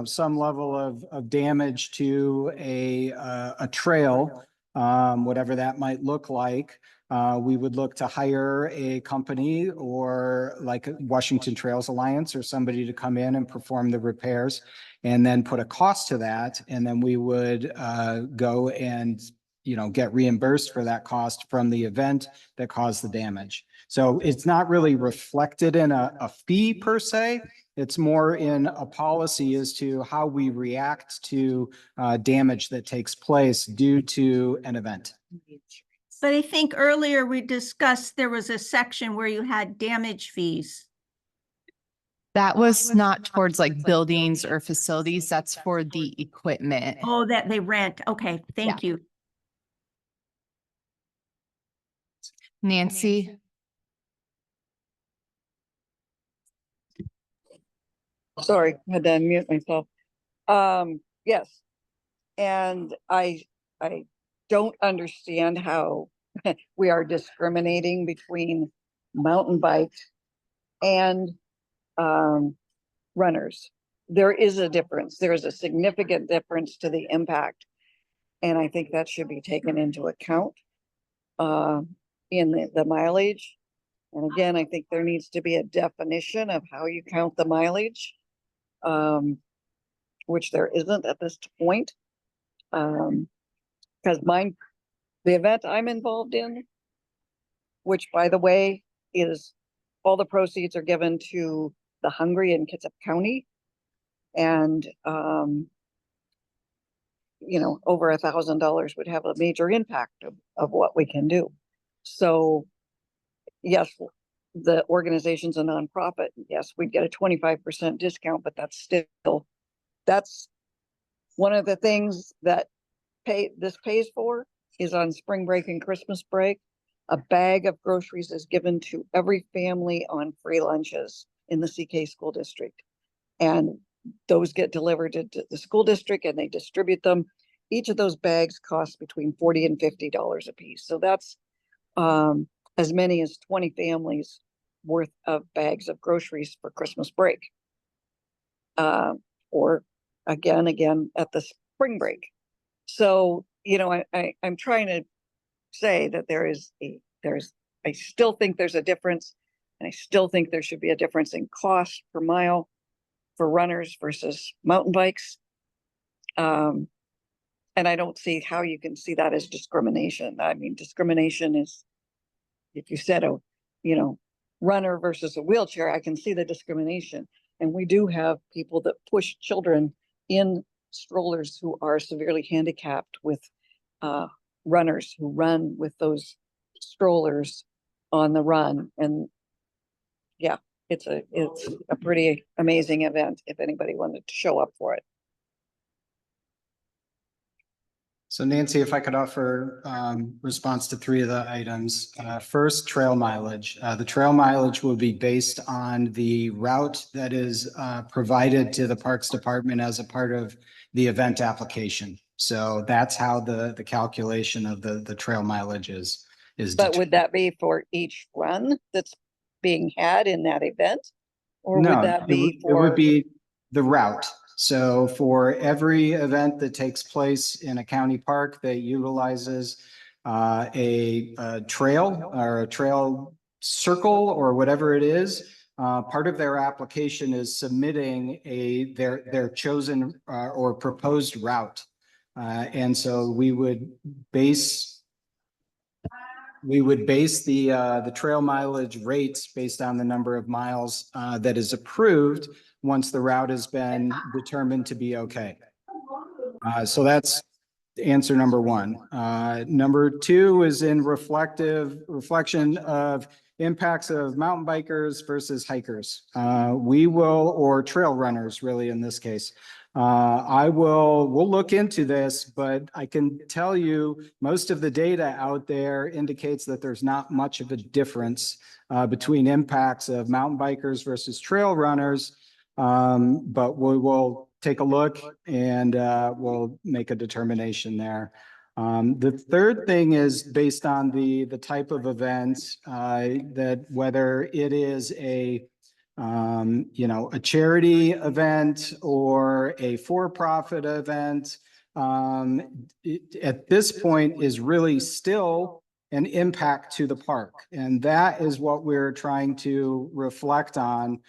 some level of damage to a trail, whatever that might look like, we would look to hire a company or like Washington Trails Alliance or somebody to come in and perform the repairs and then put a cost to that. And then we would go and get reimbursed for that cost from the event that caused the damage. So it's not really reflected in a fee per se. It's more in a policy as to how we react to damage that takes place due to an event. But I think earlier we discussed there was a section where you had damage fees. That was not towards like buildings or facilities. That's for the equipment. Oh, that they rent. Okay, thank you. Nancy? Sorry, I had to unmute myself. Yes. And I don't understand how we are discriminating between mountain bikes and runners. There is a difference. There is a significant difference to the impact. And I think that should be taken into account in the mileage. And again, I think there needs to be a definition of how you count the mileage, which there isn't at this point. Because the event I'm involved in, which by the way, is all the proceeds are given to the hungry in Kitsap County. And, over $1,000 would have a major impact of what we can do. So yes, the organization's a nonprofit. Yes, we'd get a 25% discount, but that's one of the things that this pays for is on spring break and Christmas break. A bag of groceries is given to every family on free lunches in the CK school district. And those get delivered to the school district and they distribute them. Each of those bags costs between $40 and $50 a piece. So that's as many as 20 families worth of bags of groceries for Christmas break. Or again at the spring break. So, you know, I'm trying to say that I still think there's a difference, and I still think there should be a difference in cost per mile for runners versus mountain bikes. And I don't see how you can see that as discrimination. I mean, discrimination is, if you said a, you know, runner versus a wheelchair, I can see the discrimination. And we do have people that push children in strollers who are severely handicapped with runners who run with those strollers on the run. And yeah, it's a pretty amazing event if anybody wanted to show up for it. So Nancy, if I could offer response to three of the items. First, trail mileage. The trail mileage will be based on the route that is provided to the Parks Department as a part of the event application. So that's how the calculation of the trail mileage is. But would that be for each run that's being had in that event? Or No, would that be it would for? be the route. So for every event that takes place in a county park that utilizes a trail or a trail circle or whatever it is, part of their application is submitting their chosen or proposed route. And so we would base the trail mileage rates based on the number of miles that is approved once the route has been determined to be okay. So that's answer number one. Number two is in reflection of impacts of mountain bikers versus hikers. Or trail runners really in this case. We'll look into this, but I can tell you most of the data out there indicates that there's not much of a difference between impacts of mountain bikers versus trail runners. But we will take a look and we'll make a determination there. The third thing is based on the type of events that whether it is a charity event or a for-profit event, at this point is really still an impact to the park. And that is what we're trying to reflect on.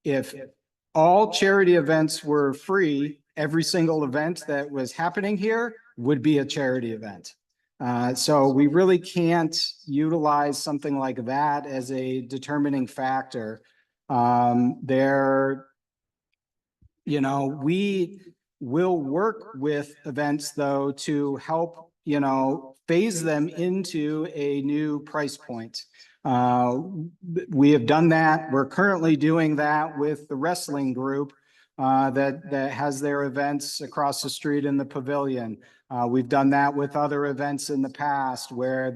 If all charity events were free, every single event that was happening here would be a charity event. So we really can't utilize something like that as a determining factor. We will work with events though to help, phase them into a new price point. We have done that. We're currently doing that with the wrestling group that has their events across the street in the pavilion. We've done that with other events in the past where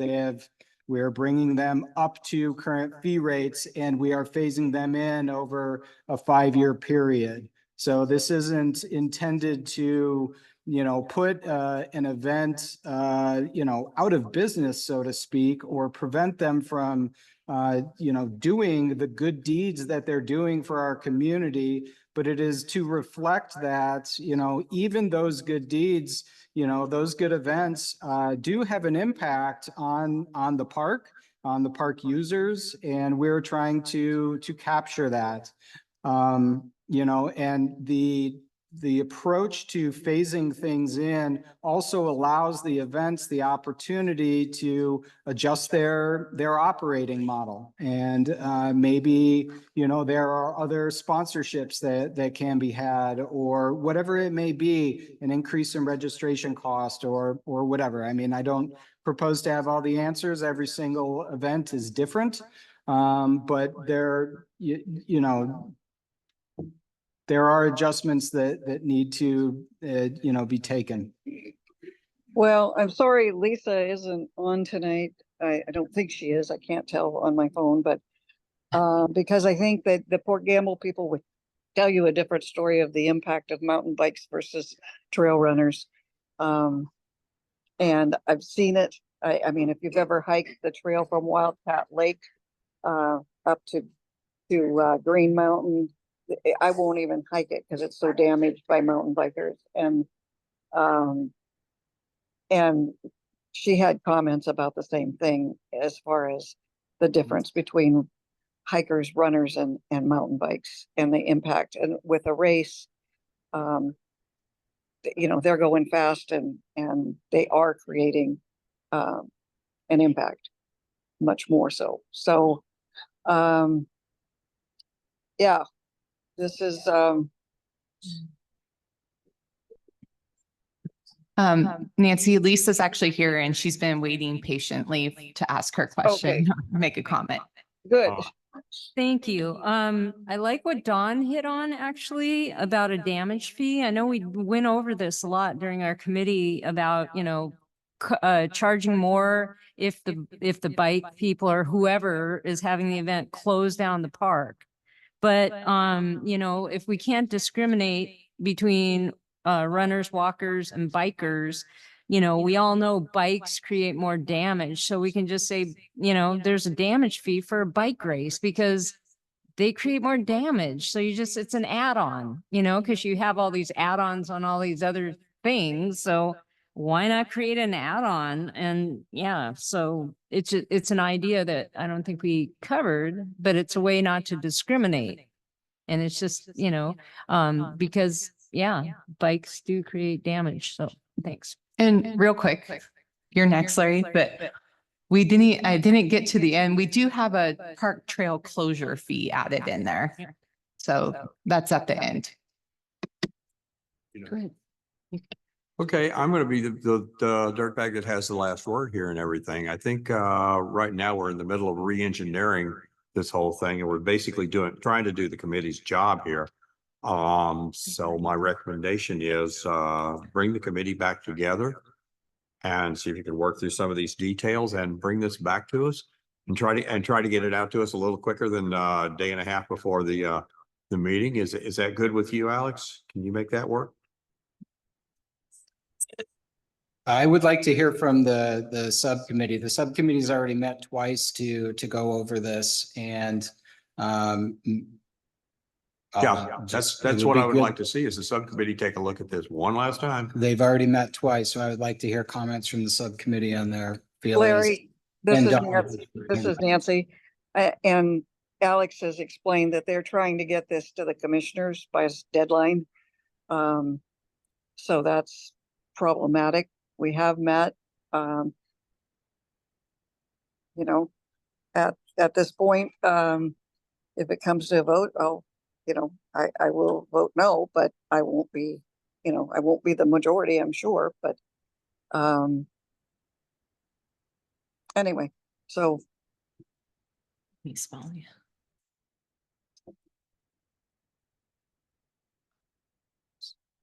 we're bringing them up to current fee rates and we are phasing them in over a 5-year period. So this isn't intended to, put an event, out of business, so to speak, or prevent them from, doing the good deeds that they're doing for our community. But it is to reflect that, even those good deeds, those good events do have an impact on the park users, and we're trying to capture that. And the approach to phasing things in also allows the events the opportunity to adjust their operating model. And maybe, there are other sponsorships that can be had, or whatever it may be, an increase in registration cost or whatever. I mean, I don't propose to have all the answers. Every single event is different. But there are adjustments that need to, be taken. Well, I'm sorry Lisa isn't on tonight. I don't think she is. I can't tell on my phone, but because I think that the Port Gamble people would tell you a different story of the impact of mountain bikes versus trail runners. And I've seen it. I mean, if you've ever hiked the trail from Wildcat Lake up to Green Mountain, I won't even hike it because it's so damaged by mountain bikers. Um, and she had comments about the same thing as far as the difference between hikers, runners, and mountain bikes and the impact. And with a race, you know, they're going fast and they are creating an impact much more so. So, yeah, this is, Nancy, Lisa's actually here and she's been waiting patiently to ask her question, make a comment. good. Thank you. I like what Dawn hit on actually about a damage fee. I know we went over this a lot during our committee about, you know, charging more if the bike people or whoever is having the event close down the park. But, you know, if we can't discriminate between runners, walkers and bikers, you know, we all know bikes create more damage. So we can just say, you know, there's a damage fee for a bike race because they create more damage. So you just, it's an add-on, you know, because you have all these add-ons on all these other things. So why not create an add-on? And yeah, so it's an idea that I don't think we covered, but it's a way not to discriminate. And it's just, you know, because yeah, bikes do create damage. So thanks. And real quick, you're next, Larry, but I didn't get to the end. We do have a park trail closure fee added in there. So that's at the end. Go ahead. Okay, I'm gonna be the dirtbag that has the last word here and everything. I think right now we're in the middle of re-engineering this whole thing, and we're basically trying to do the committee's job here. So my recommendation is bring the committee back together and see if you can work through some of these details and bring this back to us and try to get it out to us a little quicker than a day and a half before the meeting. Is that good with you, Alex? Can you make that work? I would like to hear from the subcommittee. The subcommittee's already met twice to go over this and Yeah, that's what I would like to see is the subcommittee take a look at this one last time. They've already met twice, so I would like to hear comments from the subcommittee on their feelings. Larry, this And is Dawn. Nancy. This is Nancy. And Alex has explained that they're trying to get this to the commissioners by its deadline. So that's problematic. We have met, you know, at this point, if it comes to a vote, I will vote no, but I won't be, I won't be the majority, I'm sure, but anyway, so. He's following.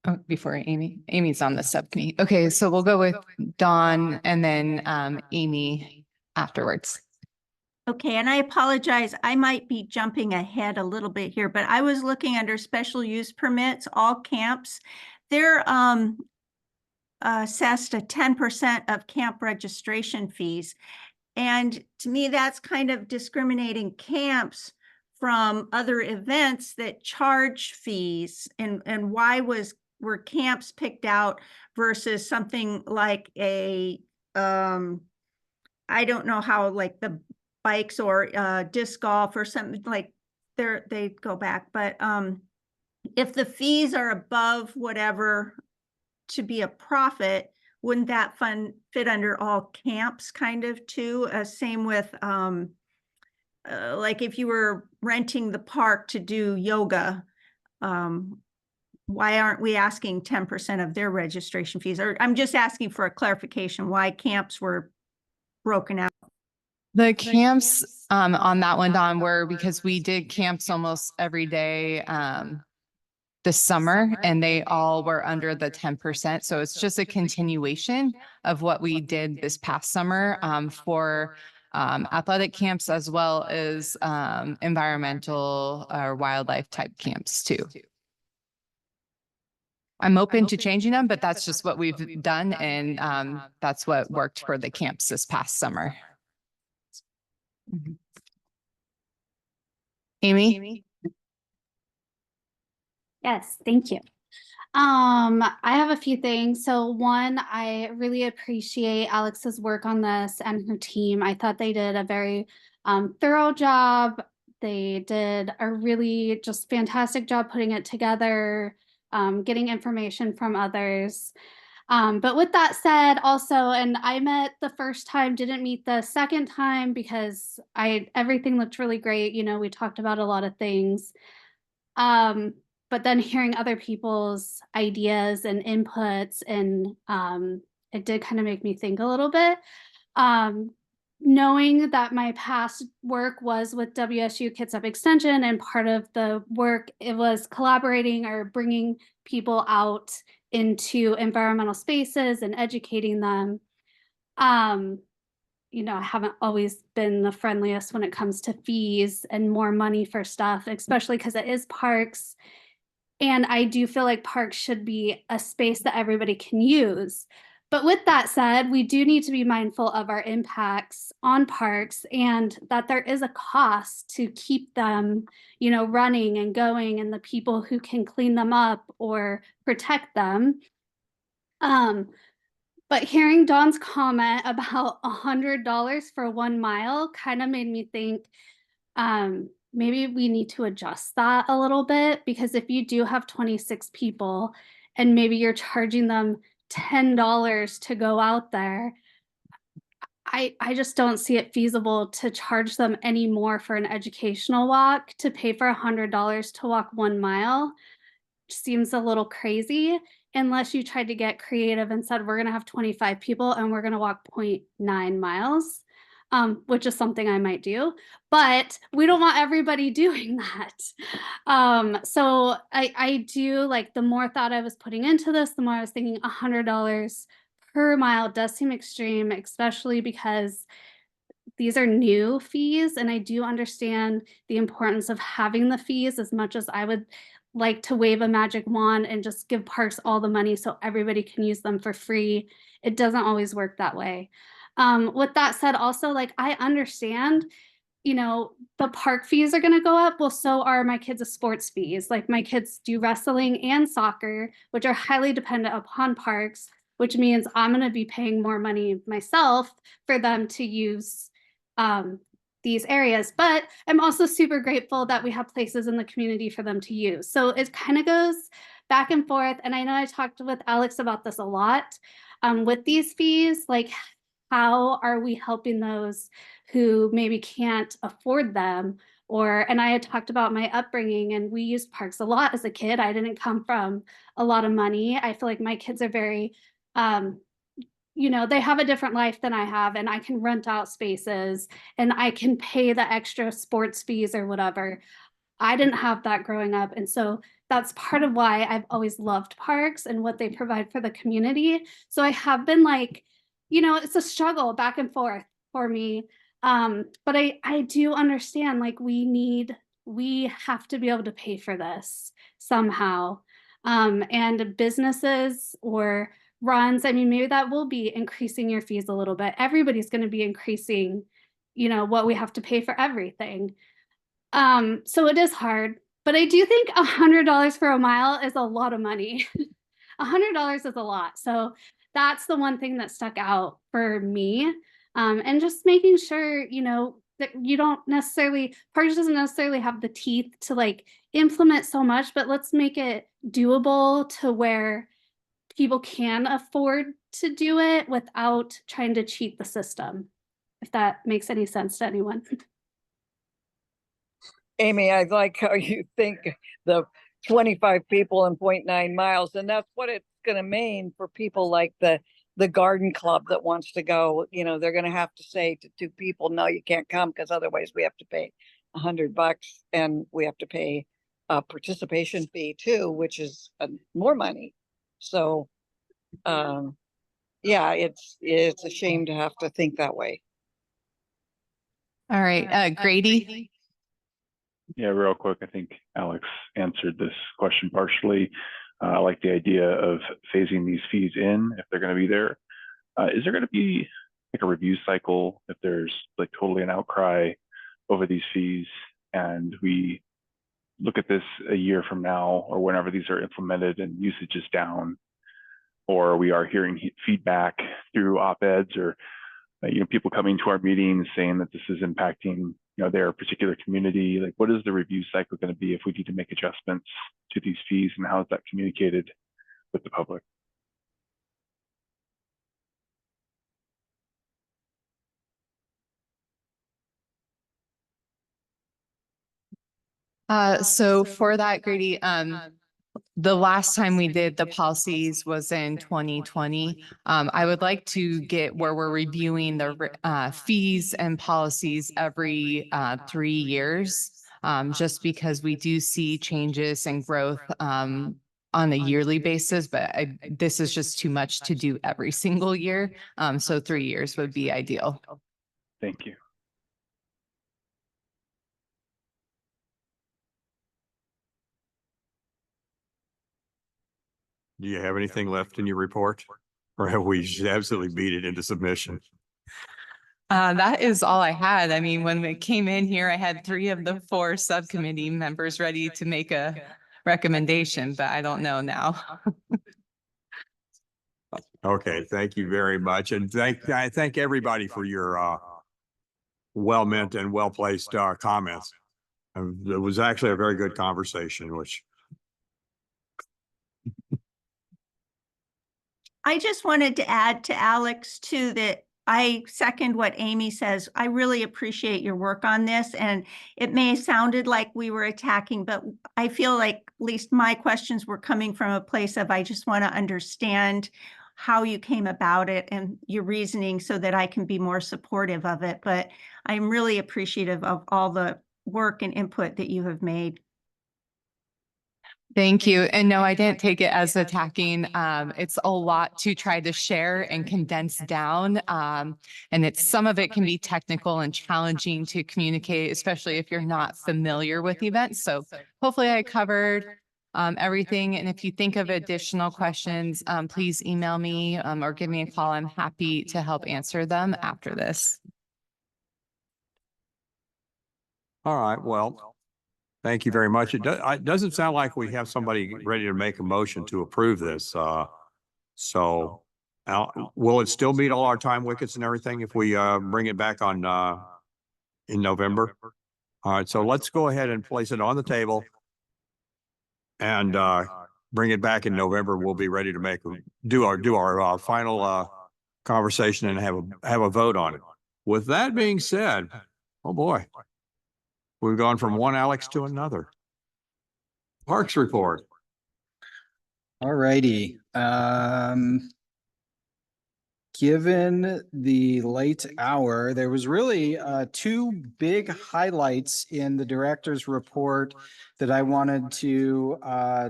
Oh, before Amy's on the subcommittee. Okay, so we'll go with Dawn and then Amy afterwards. Okay, and I apologize, I might be jumping ahead a little bit here, but I was looking under special use permits, all camps. They're assessed a 10% of camp registration fees. And to me, that's kind of discriminating camps from other events that charge fees. And why were camps picked out versus something like a, I don't know how, like the bikes or disc golf or something like they go back. But if the fees are above whatever to be a profit, wouldn't that fund fit under all camps kind of too? Same with like if you were renting the park to do yoga, why aren't we asking 10% of their registration fees? Or I'm just asking for a clarification why camps were broken out. The camps on that one, Don, were because we did camps almost every day. this summer, and they all were under the 10%. So it's just a continuation of what we did this past summer for athletic camps, as well as environmental or wildlife type camps too. I'm open to changing them, but that's just what we've done. And that's what worked for the camps this past summer. Amy? Yes, thank you. I have a few things. So one, I really appreciate Alex's work on this and her team. I thought they did a very thorough job. They did a really just fantastic job putting it together, getting information from others. But with that said, also, and I met the first time, didn't meet the second time because everything looked really great. You know, we talked about a lot of things. But then hearing other people's ideas and inputs, and it did kind of make me think a little bit. Knowing that my past work was with WSU Kids Up Extension, and part of the work, it was collaborating or bringing people out into environmental spaces and educating them. You know, I haven't always been the friendliest when it comes to fees and more money for stuff, especially because it is parks. And I do feel like parks should be a space that everybody can use. But with that said, we do need to be mindful of our impacts on parks, and that there is a cost to keep them, you know, running and going, and the people who can clean them up or protect them. But hearing Dawn's comment about $100 for 1 mile kind of made me think, maybe we need to adjust that a little bit, because if you do have 26 people and maybe you're charging them $10 to go out there, I just don't see it feasible to charge them any more for an educational walk. To pay for $100 to walk 1 mile seems a little crazy, unless you tried to get creative and said, we're going to have 25 people and we're going to walk 0.9 miles. Which is something I might do, but we don't want everybody doing that. So I do, like, the more thought I was putting into this, the more I was thinking $100 per mile does seem extreme, especially because these are new fees, and I do understand the importance of having the fees as much as I would like to wave a magic wand and just give parks all the money so everybody can use them for free. It doesn't always work that way. With that said, also, like, I understand, you know, the park fees are going to go up. Well, so are my kids' sports fees. Like, my kids do wrestling and soccer, which are highly dependent upon parks, which means I'm going to be paying more money myself for them to use these areas. But I'm also super grateful that we have places in the community for them to use. So it kind of goes back and forth. And I know I talked with Alex about this a lot with these fees, like, how are we helping those who maybe can't afford them? And I had talked about my upbringing, and we used parks a lot as a kid. I didn't come from a lot of money. I feel like my kids are very, you know, they have a different life than I have, and I can rent out spaces and I can pay the extra sports fees or whatever. I didn't have that growing up. And so that's part of why I've always loved parks and what they provide for the community. So I have been, like, you know, it's a struggle back and forth for me. But I do understand, like, we have to be able to pay for this somehow. And businesses or runs, I mean, maybe that will be increasing your fees a little bit. Everybody's going to be increasing, you know, what we have to pay for everything. So it is hard, but I do think $100 for a mile is a lot of money. $100 is a lot. So that's the one thing that stuck out for me. And just making sure, you know, that you don't necessarily, parks doesn't necessarily have the teeth to, like, implement so much, but let's make it doable to where people can afford to do it without trying to cheat the system, if that makes any sense to anyone. Amy, I like how you think the 25 people and 0.9 miles, and that's what it's going to mean for people like the garden club that wants to go. You know, they're going to have to say to 2 people, no, you can't come, because otherwise we have to pay $100 and we have to pay a participation fee too, which is more money. So, yeah, it's a shame to have to think that way. All right, Grady? Yeah, real quick, I think Alex answered this question partially. I like the idea of phasing these fees in if they're going to be there. Is there going to be like a review cycle if there's like totally an outcry over these fees and we look at this a year from now or whenever these are implemented and usage is down, or we are hearing feedback through op-eds or people coming to our meetings saying that this is impacting their particular community? Like, what is the review cycle going to be if we need to make adjustments to these fees, and how is that communicated with the public? So for that, Grady, the last time we did the policies was in 2020. I would like to get where we're reviewing the fees and policies every 3 years, just because we do see changes and growth on a yearly basis, but this is just too much to do every single year. So 3 years would be ideal. Thank you. Do you have anything left in your report? Or have we just absolutely beat it into submission? That is all I had. I mean, when it came in here, I had 3 of the 4 subcommittee members ready to make a recommendation, but I don't know now. Okay, thank you very much. And I thank everybody for your well-meant and well-placed comments. It was actually a very good conversation, which I just wanted to add to Alex too, that I second what Amy says. I really appreciate your work on this, and it may have sounded like we were attacking, but I feel like at least my questions were coming from a place of, I just want to understand how you came about it and your reasoning so that I can be more supportive of it. But I'm really appreciative of all the work and input that you have made. Thank you. And no, I didn't take it as attacking. It's a lot to try to share and condense down. And some of it can be technical and challenging to communicate, especially if you're not familiar with events. So hopefully I covered everything. And if you think of additional questions, please email me or give me a call. I'm happy to help answer them after this. all right, well, thank you very much. It doesn't sound like we have somebody ready to make a motion to approve this. So will it still meet all our time wickets and everything if we bring it back on in November? All right, so let's go ahead and place it on the table and bring it back in November. We'll be ready to do our final conversation and have a vote on it. With that being said, oh boy, we've gone from one Alex to another. Parks report. All righty. Given the late hour, there was really 2 big highlights in the director's report that I wanted to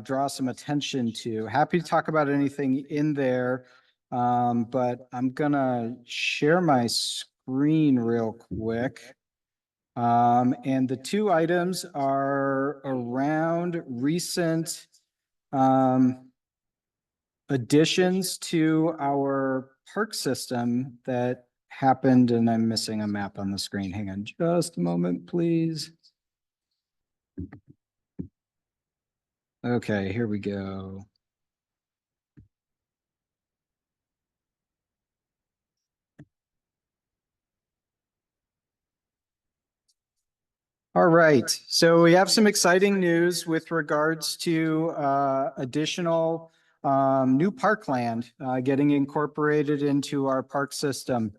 draw some attention to. Happy to talk about anything in there, but I'm gonna share my screen real quick. And the 2 items are around recent additions to our park system that happened, and I'm missing a map on the screen. Hang on just a moment, please. Okay, here we go. All right, so we have some exciting news with regards to additional new parkland getting incorporated into our park system.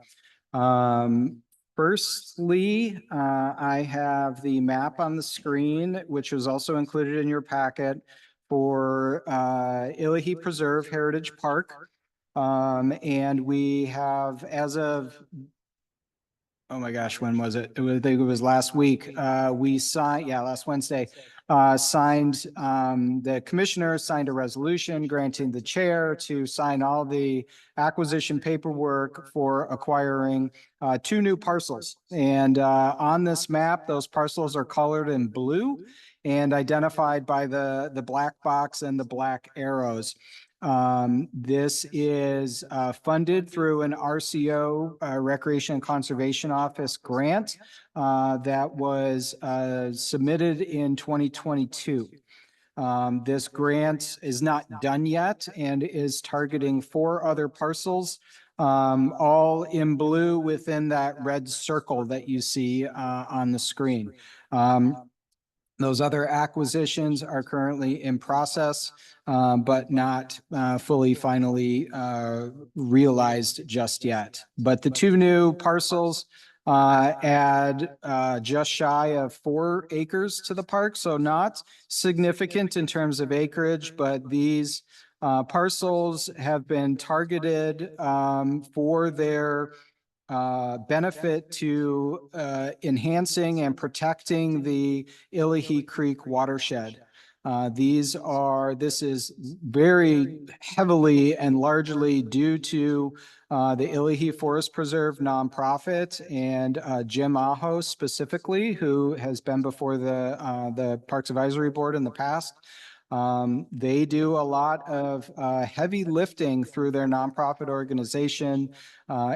Firstly, I have the map on the screen, which was also included in your packet for Illahee Preserve Heritage Park. And we have, as of oh my gosh, when was it? I think it was last week. We signed, last Wednesday, the commissioner signed a resolution granting the chair to sign all the acquisition paperwork for acquiring two new parcels. And on this map, those parcels are colored in blue and identified by the black box and the black arrows. This is funded through an RCO, Recreation and Conservation Office grant that was submitted in 2022. This grant is not done yet and is targeting 4 other parcels, all in blue within that red circle that you see on the screen. Those other acquisitions are currently in process, but not fully finally realized just yet. But the 2 new parcels add just shy of 4 acres to the park, so not significant in terms of acreage, but these parcels have been targeted for their benefit to enhancing and protecting the Illahee Creek watershed. This is very heavily and largely due to the Illahee Forest Preserve nonprofit and Jim Aho specifically, who has been before the Parks Advisory Board in the past. They do a lot of heavy lifting through their nonprofit organization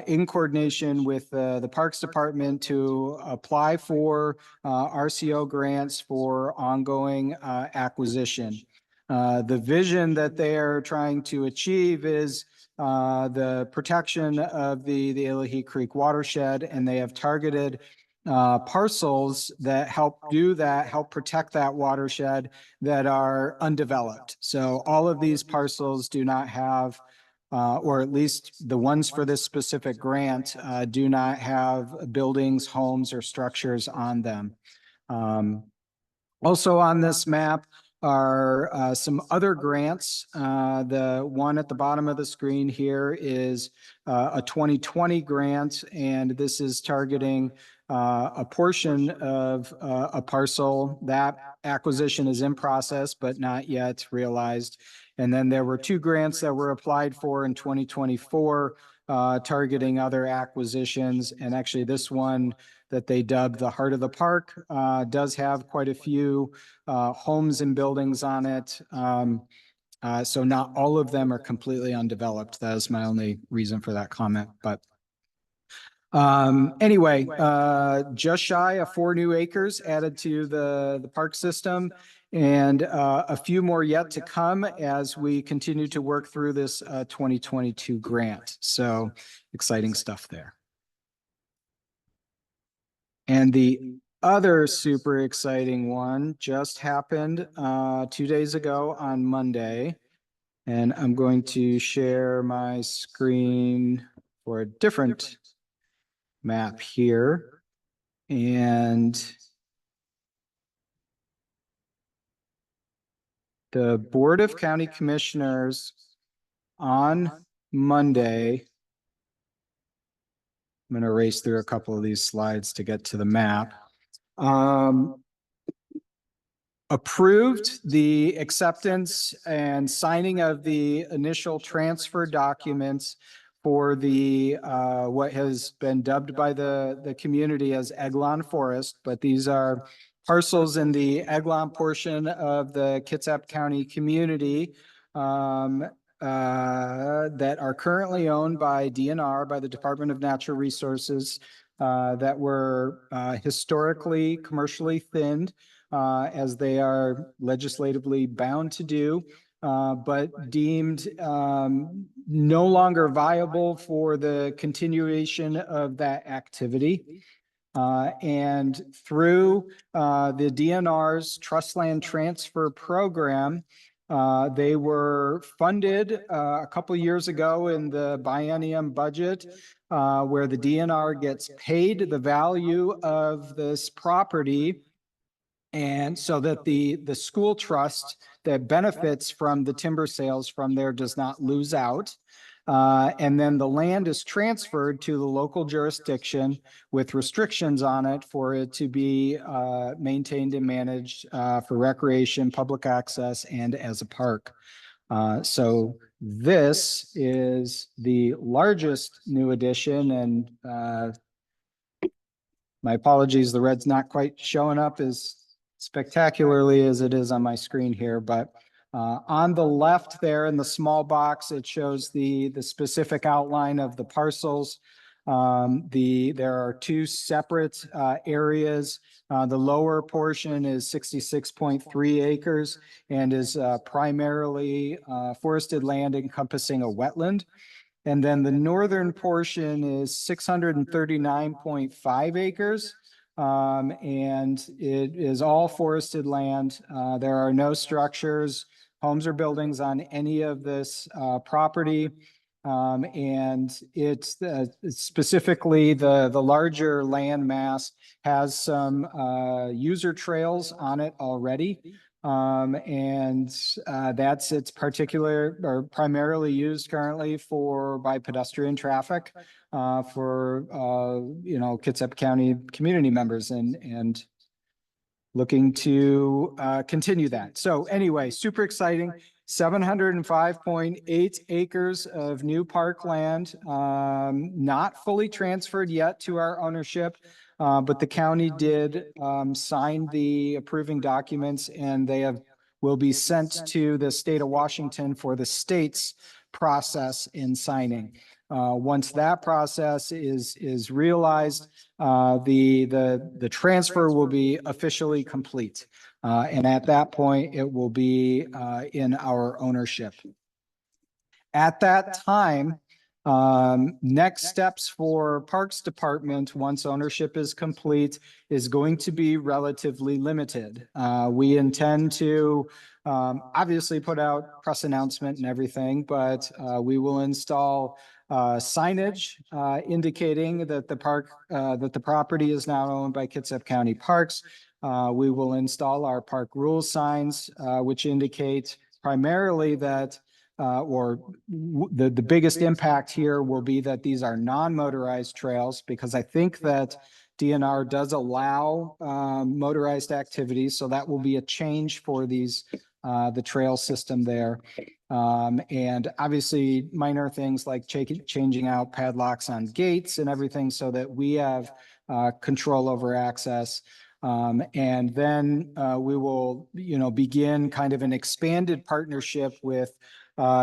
in coordination with the Parks Department to apply for RCO grants for ongoing acquisition. The vision that they are trying to achieve is the protection of the Illahee Creek watershed, and they have targeted parcels that help do that, help protect that watershed that are undeveloped. So all of these parcels do not have, or at least the ones for this specific grant, do not have buildings, homes, or structures on them. Also on this map are some other grants. The one at the bottom of the screen here is a 2020 grant, and this is targeting a portion of a parcel. That acquisition is in process, but not yet realized. And then there were 2 grants that were applied for in 2024, targeting other acquisitions. And actually this one that they dubbed the Heart of the Park does have quite a few homes and buildings on it. So not all of them are completely undeveloped. That is my only reason for that comment. But anyway, just shy of 4 new acres added to the park system, and a few more yet to come as we continue to work through this 2022 grant. So exciting stuff there. And the other super exciting one just happened 2 days ago on Monday. And I'm going to share my screen for a different map here. And the Board of County Commissioners on Monday, I'm going to race through a couple of these slides to get to the map. Approved the acceptance and signing of the initial transfer documents for the what has been dubbed by the community as Eglon Forest, but these are parcels in the Eglon portion of the Kitsap County community that are currently owned by DNR, by the Department of Natural Resources, that were historically commercially thinned, as they are legislatively bound to do, but deemed no longer viable for the continuation of that activity. And through the DNR's Trust Land Transfer Program, they were funded a couple years ago in the biennium budget, where the DNR gets paid the value of this property, and so that the school trust that benefits from the timber sales from there does not lose out. And then the land is transferred to the local jurisdiction with restrictions on it for it to be maintained and managed for recreation, public access, and as a park. So this is the largest new addition, and my apologies, the red's not quite showing up as spectacularly as it is on my screen here, but on the left there in the small box, it shows the specific outline of the parcels. There are two separate areas. The lower portion is 66.3 acres and is primarily forested land encompassing a wetland. And then the northern portion is 639.5 acres. And it is all forested land. There are no structures, homes or buildings on any of this property. And it's specifically the larger land mass has some user trails on it already. That's its particular or primarily used currently by pedestrian traffic for Kitsap County community members and looking to continue that. So anyway, super exciting. 705.8 acres of new parkland, not fully transferred yet to our ownership. But the county did sign the approving documents, and will be sent to the state of Washington for the state's process in signing. Once that process is realized, the transfer will be officially complete. And at that point, it will be in our ownership. At that time, next steps for Parks Department, once ownership is complete, is going to be relatively limited. We intend to obviously put out press announcement and everything, but we will install signage indicating that the property is now owned by Kitsap County Parks. We will install our park rules signs, which indicate primarily that the biggest impact here will be that these are non-motorized trails, because I think that DNR does allow motorized activities, so that will be a change for the trail system there. And obviously minor things like changing out padlocks on gates and everything so that we have control over access. And then we will, begin kind of an expanded partnership with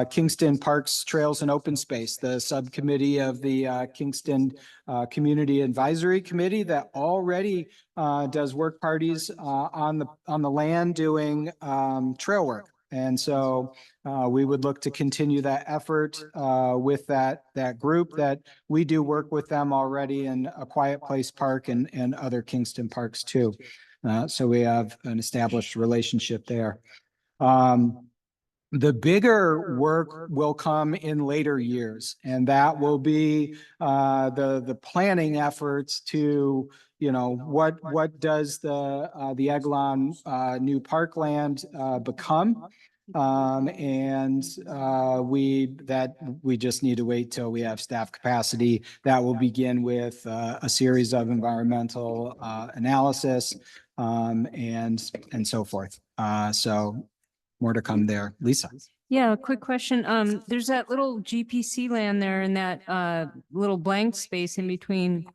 Kingston Parks, Trails, and Open Space, the subcommittee of the Kingston Community Advisory Committee that already does work parties on the land doing trail work. And so we would look to continue that effort with that group that we do work with them already in A Quiet Place Park and other Kingston parks too. So we have an established relationship there. The bigger work will come in later years, and that will be the planning efforts to, what does the Eglon new parkland become? And we just need to wait till we have staff capacity. That will begin with a series of environmental analysis and so forth. So more to come there. Lisa. Yeah, quick question. There's that little GPC land there in that little blank space in between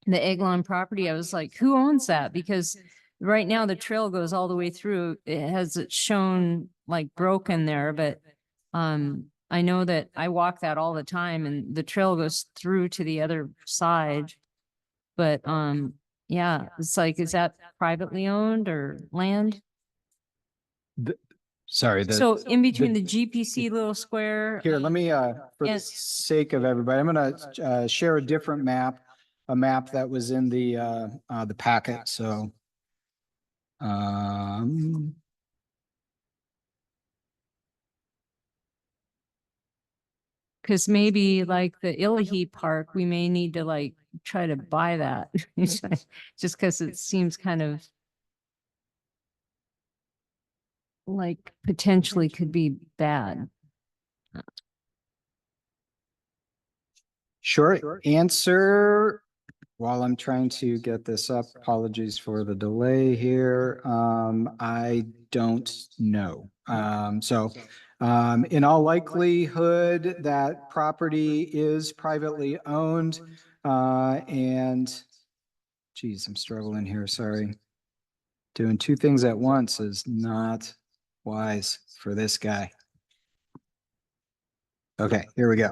the Eglon property. I was like, who owns that? Because right now the trail goes all the way through. It has it shown like broken there, but I know that I walk that all the time and the trail goes through to the other side. But yeah, it's like, is that privately owned or land? Sorry. So in between the GPC little square. Here, let me, for the Yes. sake of everybody, I'm gonna share a different map, a map that was in the packet, so. Cause maybe like the Illahee Park, we may need to like try to buy that. Just cause it seems kind of like potentially could be bad. Short answer, while I'm trying to get this up, apologies for the delay here. I don't know. In all likelihood, that property is privately owned. And geez, I'm struggling here, sorry. Doing two things at once is not wise for this guy. Okay, here we go.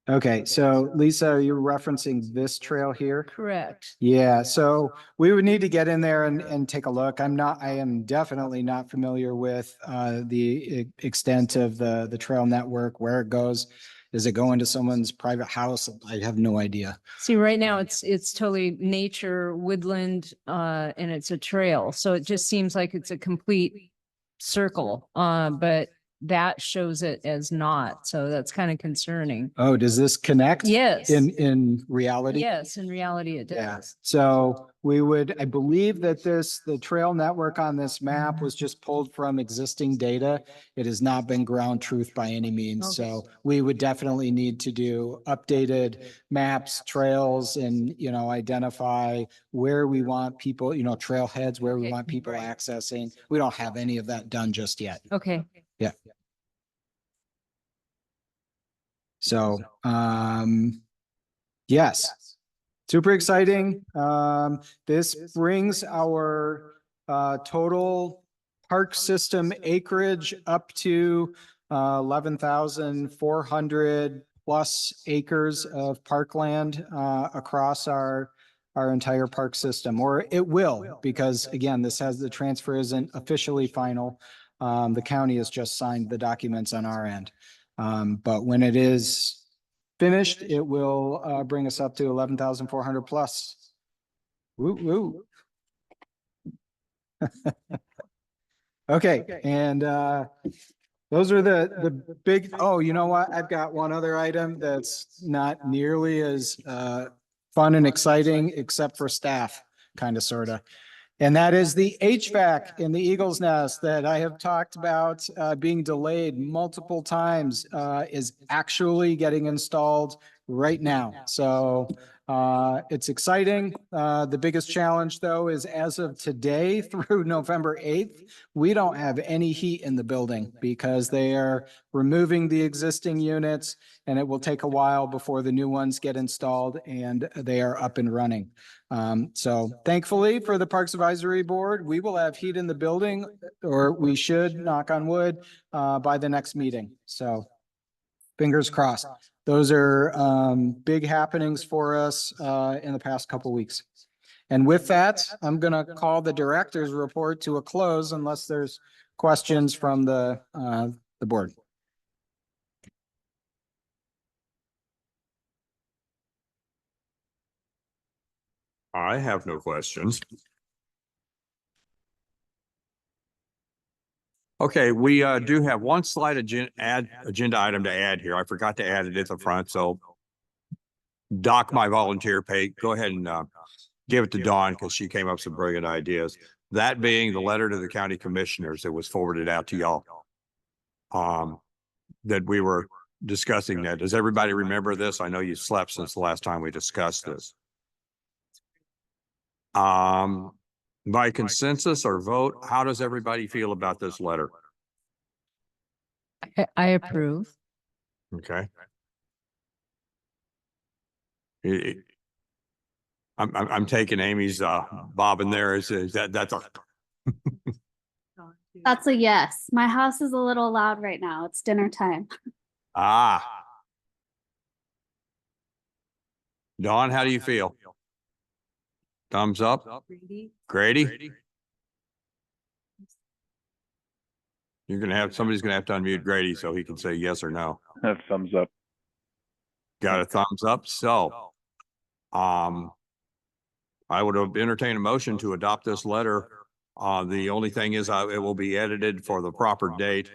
Okay, so Lisa, are you referencing this trail here? Correct. Yeah, so we would need to get in there and take a look. I am definitely not familiar with the extent of the trail network, where it goes. Does it go into someone's private house? I have no idea. See, right now it's totally nature, woodland, and it's a trail. So it just seems like it's a complete circle. But that shows it as not. So that's kind of concerning. Oh, does this connect? Yes. In reality? Yes, in reality it Yeah, does. so we would, I believe that the trail network on this map was just pulled from existing data. It has not been ground truth by any means, so we would definitely need to do updated maps, trails, and, identify where we want people, trailheads, where we Okay, want people right. accessing. We don't have any of that done just yet. Okay. Yeah. So, yes. Super exciting. This brings our total park system acreage up to 11,400 plus acres of parkland across our entire park system, or it will, because again, the transfer isn't officially final. The county has just signed the documents on our end. But when it is finished, it will bring us up to 11,400 plus. Woo, woo. Okay, and those are the big, oh, you know what? I've got one other item that's not nearly as fun and exciting, except for staff, kind of, sort of. And that is the HVAC in the Eagle's Nest that I have talked about being delayed multiple times is actually getting installed right now. So it's exciting. The biggest challenge, though, is as of today through November 8th, we don't have any heat in the building because they are removing the existing units, and it will take a while before the new ones get installed and they are up and running. So thankfully for the Parks Advisory Board, we will have heat in the building, or we should, knock on wood, by the next meeting. So fingers crossed. Those are big happenings for us in the past couple weeks. And with that, I'm going to call the director's report to a close unless there's questions from the board. I have no questions. Okay, we do have one slight agenda item to add here. I forgot to add it at the front, so dock my volunteer pay. Go ahead and give it to Dawn because she came up with some brilliant ideas. That being the letter to the county commissioners that was forwarded out to y'all. That we were discussing that. Does everybody remember this? I know you slept since the last time we discussed this. By consensus or vote, how does everybody feel about this letter? I approve. Okay. I'm taking Amy's bob in there. Is that's a That's a yes. My house is a little loud right now. It's dinner time. Dawn, how do you feel? Thumbs up? Grady? Somebody's gonna have to unmute Grady so he can say yes or no. Thumbs up. Got a thumbs up, so I would entertain a motion to adopt this letter. The only thing is it will be edited for the proper date,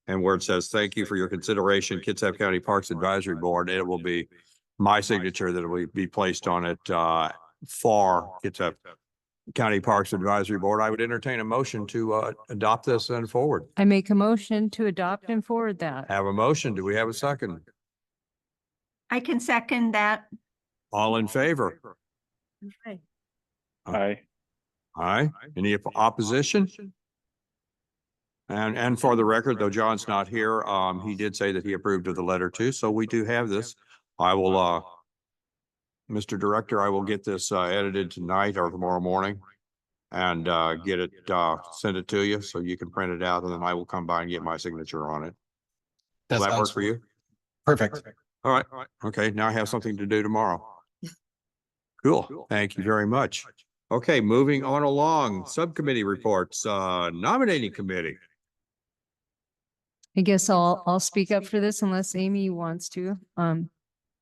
and where it says, thank you for your consideration, Kitsap County Parks Advisory Board, it will be my signature that will be placed on it for Kitsap County Parks Advisory Board. I would entertain a motion to adopt this and forward. I make a motion to adopt and forward that. Have a motion. Do we have a second? I can second that. All in favor? Okay. Aye. Aye. Any opposition? And for the record, though John's not here, he did say that he approved of the letter too, so we do have this. I will, Mr. Director, I will get this edited tonight or tomorrow morning and get it, send it to you so you can print it out, and then I will come by and get my signature on it. Will that work sounds for you? Perfect. All right. Okay, now I have something to do tomorrow. Cool. Thank you very much. Okay, moving on along, subcommittee reports, nominating committee. I guess I'll speak up for this unless Amy wants to.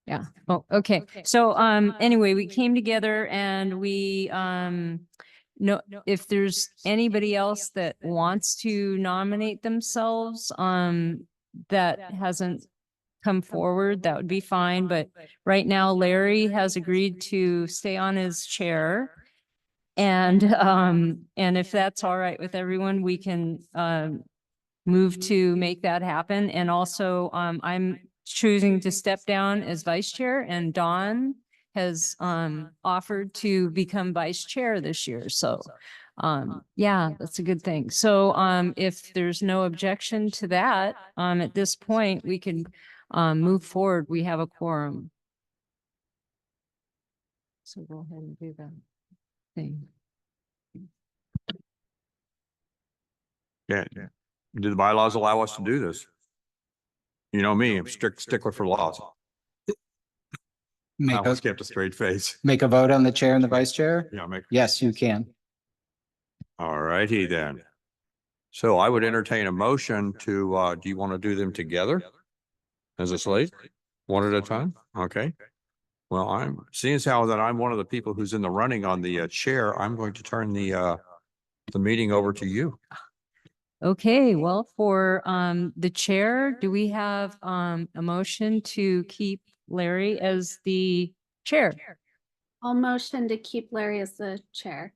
Yeah. Oh, okay. So, anyway, we came together and we, no, if there's anybody else that wants to nominate themselves, that hasn't come forward, that would be fine. But right now, Larry has agreed to stay on his chair. And if that's all right with everyone, we can, move to make that happen. And also, I'm choosing to step down as vice chair, and Dawn has offered to become vice chair this year. So yeah, that's a good thing. So if there's no objection to that, at this point, we can move forward. We have a quorum. So go ahead and do that thing. Yeah. Do the bylaws allow us to do this? You know me, I'm strict stickler for laws. I Make almost a, kept a straight face. make a vote on the chair and the vice chair? Yeah, Yes, you can. all righty then. So I would entertain a motion to, do you want to do them together? As a slate? One at a time? Okay. Well, I'm, seeing as how that I'm one of the people who's in the running on the chair, I'm going to turn the meeting over to you. Okay, well, for the chair, do we have a motion to keep Larry as the chair? I'll motion to keep Larry as the chair.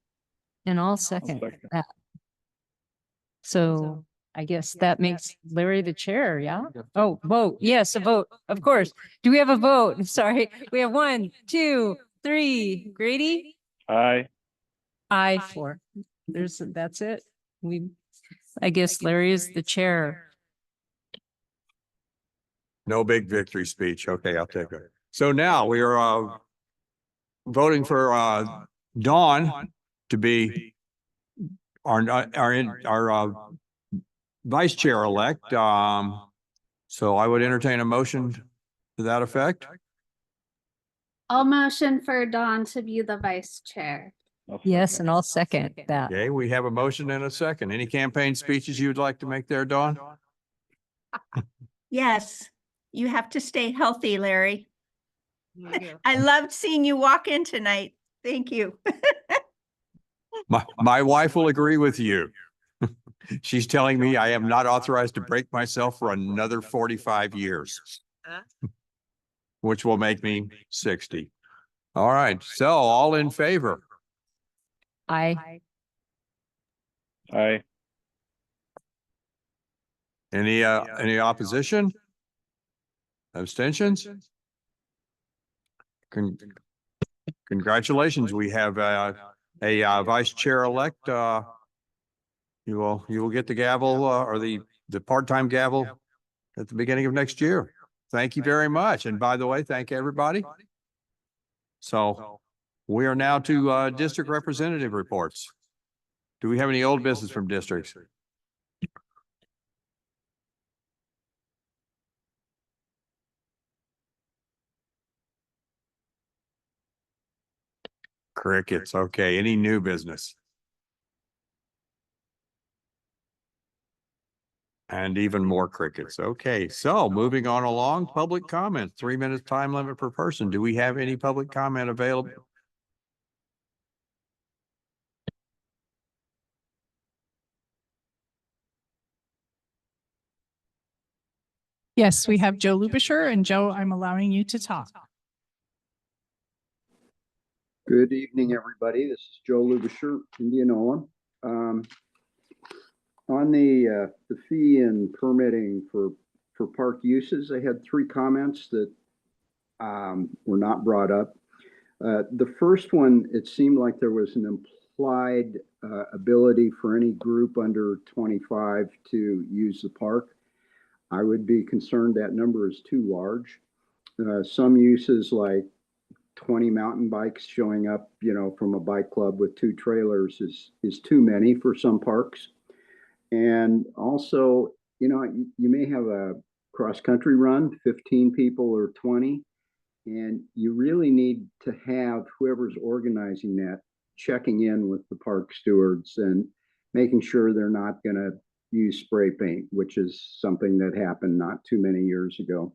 And I'll second that. So I guess that makes Larry the chair, yeah? Oh, vote. Yes, a vote, of course. Do we have a vote? Sorry, we have 1, 2, 3. Grady? Aye. Aye, 4. That's it. I guess Larry is the chair. No big victory speech. Okay, I'll take it. So now we are voting for Dawn to be our vice chair elect. So I would entertain a motion to that effect. I'll motion for Dawn to be the vice chair. Yes, and I'll second that. Okay, we have a motion and a second. Any campaign speeches you would like to make there, Dawn? Yes, you have to stay healthy, Larry. I loved seeing you walk in tonight. Thank you. My wife will agree with you. She's telling me I am not authorized to break myself for another 45 years, which will make me 60. All right, so all in favor? Aye. Aye. Any opposition? Abstentions? Congratulations, we have a vice chair elect. You will get the gavel or the part-time gavel at the beginning of next year. Thank you very much. And by the way, thank everybody. So we are now to district representative reports. Do we have any old business from districts? Crickets. Okay. Any new business? And even more crickets. Okay. So moving on along, public comment, 3 minutes time limit per person. Do we have any public comment available? Yes, we have Joe Lubisher, and Joe, I'm allowing you to talk. Good evening, everybody. This is Joe Lubisher, Indianola. On the fee and permitting for park uses, I had 3 comments that were not brought up. The first one, it seemed like there was an implied ability for any group under 25 to use the park. I would be concerned that number is too large. Some uses like 20 mountain bikes showing up, from a bike club with 2 trailers is too many for some parks. And also, you may have a cross-country run, 15 people or 20, and you really need to have whoever's organizing that checking in with the park stewards and making sure they're not going to use spray paint, which is something that happened not too many years ago.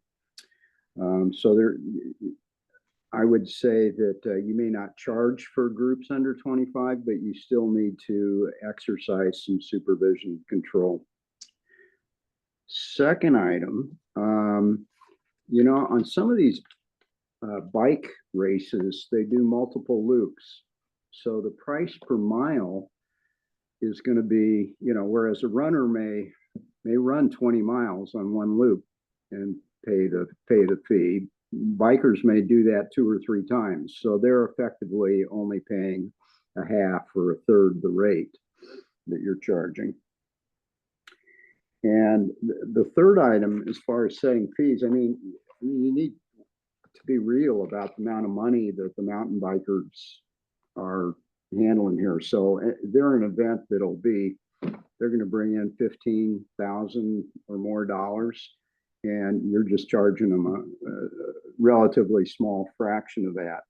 I would say that you may not charge for groups under 25, but you still need to exercise some supervision control. Second item, on some of these bike races, they do multiple loops. So the price per mile is going to be, whereas a runner may run 20 miles on one loop and pay the fee. Bikers may do that 2 or 3 times. So they're effectively only paying a half or a third the rate that you're charging. And the third item, as far as setting fees, you need to be real about the amount of money that the mountain bikers are handling here. So they're an event they're going to bring in $15,000 or more dollars, and you're just charging them a relatively small fraction of that.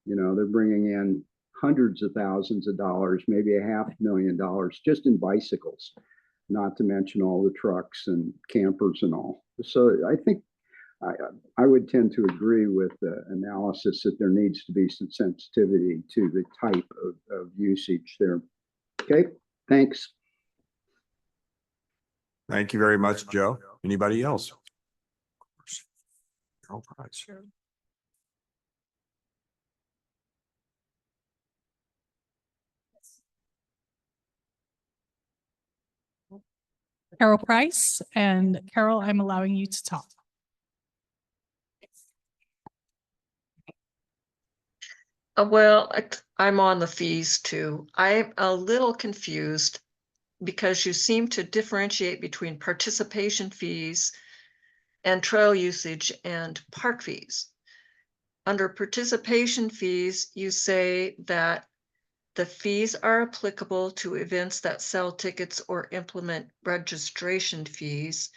They're bringing in hundreds of thousands of dollars, maybe $500,000 just in bicycles, not to mention all the trucks and campers and all. So I think I would tend to agree with the analysis that there needs to be some sensitivity to the type of usage there. Okay, thanks. Thank you very much, Joe. Anybody else? Carol Price. Carol Price, and Carol, I'm allowing you to talk. Well, I'm on the fees too. I'm a little confused because you seem to differentiate between participation fees and trail usage and park fees. Under participation fees, you say that the fees are applicable to events that sell tickets or implement registration fees.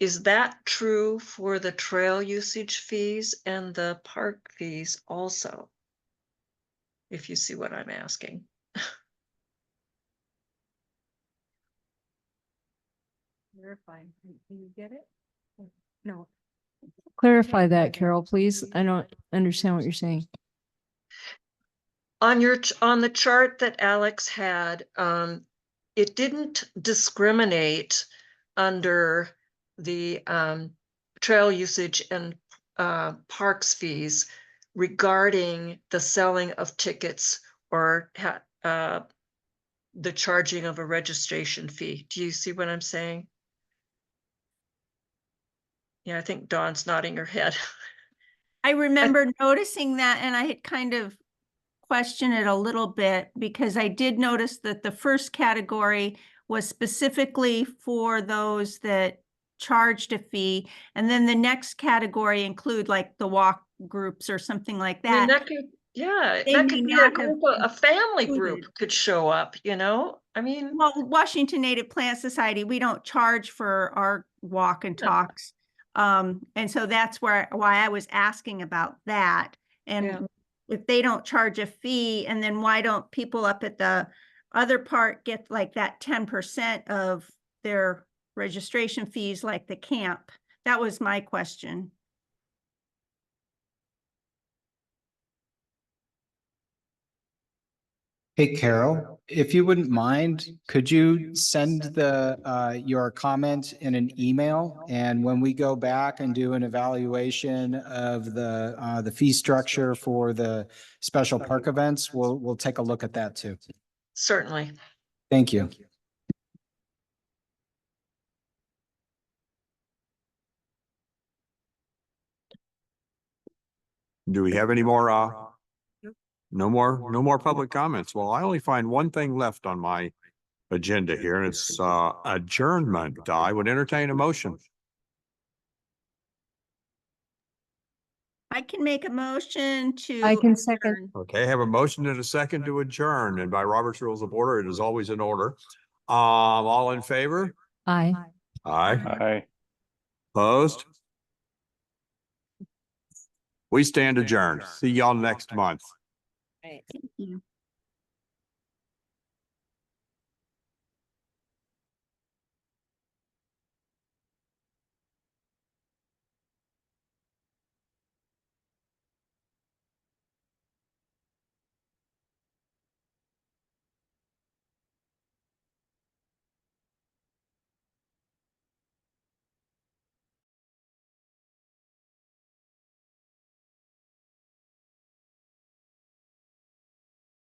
Is that true for the trail usage fees and the park fees also? If you see what I'm asking. Verify. Can you get it? No. Clarify that, Carol, please. I don't understand what you're saying. On the chart that Alex had, it didn't discriminate under the trail usage and parks fees regarding the selling of tickets or the charging of a registration fee. Do you see what I'm saying? Yeah, I think Dawn's nodding her head. I remember noticing that, and I had kind of questioned it a little bit because I did notice that the first category was specifically for those that charged a fee. And then the next category include like the walk groups or something like I mean, that. that could, yeah, They that may could be a not have group, a family group included. could show up, I mean, Well, Washington Native Plant Society, we don't charge for our walk and Yeah. talks. And so that's why I was asking about that. And Yeah. if they don't charge a fee, and then why don't people up at the other part get like that 10% of their registration fees like the camp? That was my question. Hey, Carol, if you wouldn't mind, could you send your comment in an email? And when we go back and do an evaluation of the fee structure for the special park events, we'll take a look at that too. Certainly. Thank you. Do we have any more, no more public comments? Well, I only find one thing left on my agenda here, and it's, adjournment. I would entertain a motion. I can make a motion to. I can second. adjourn. Okay, have a motion and a second to adjourn, and by Robert's Rules of Order, it is always in order. All in favor? Aye. Aye. Aye. Opposed? We stand adjourned. See y'all next month. Thank you.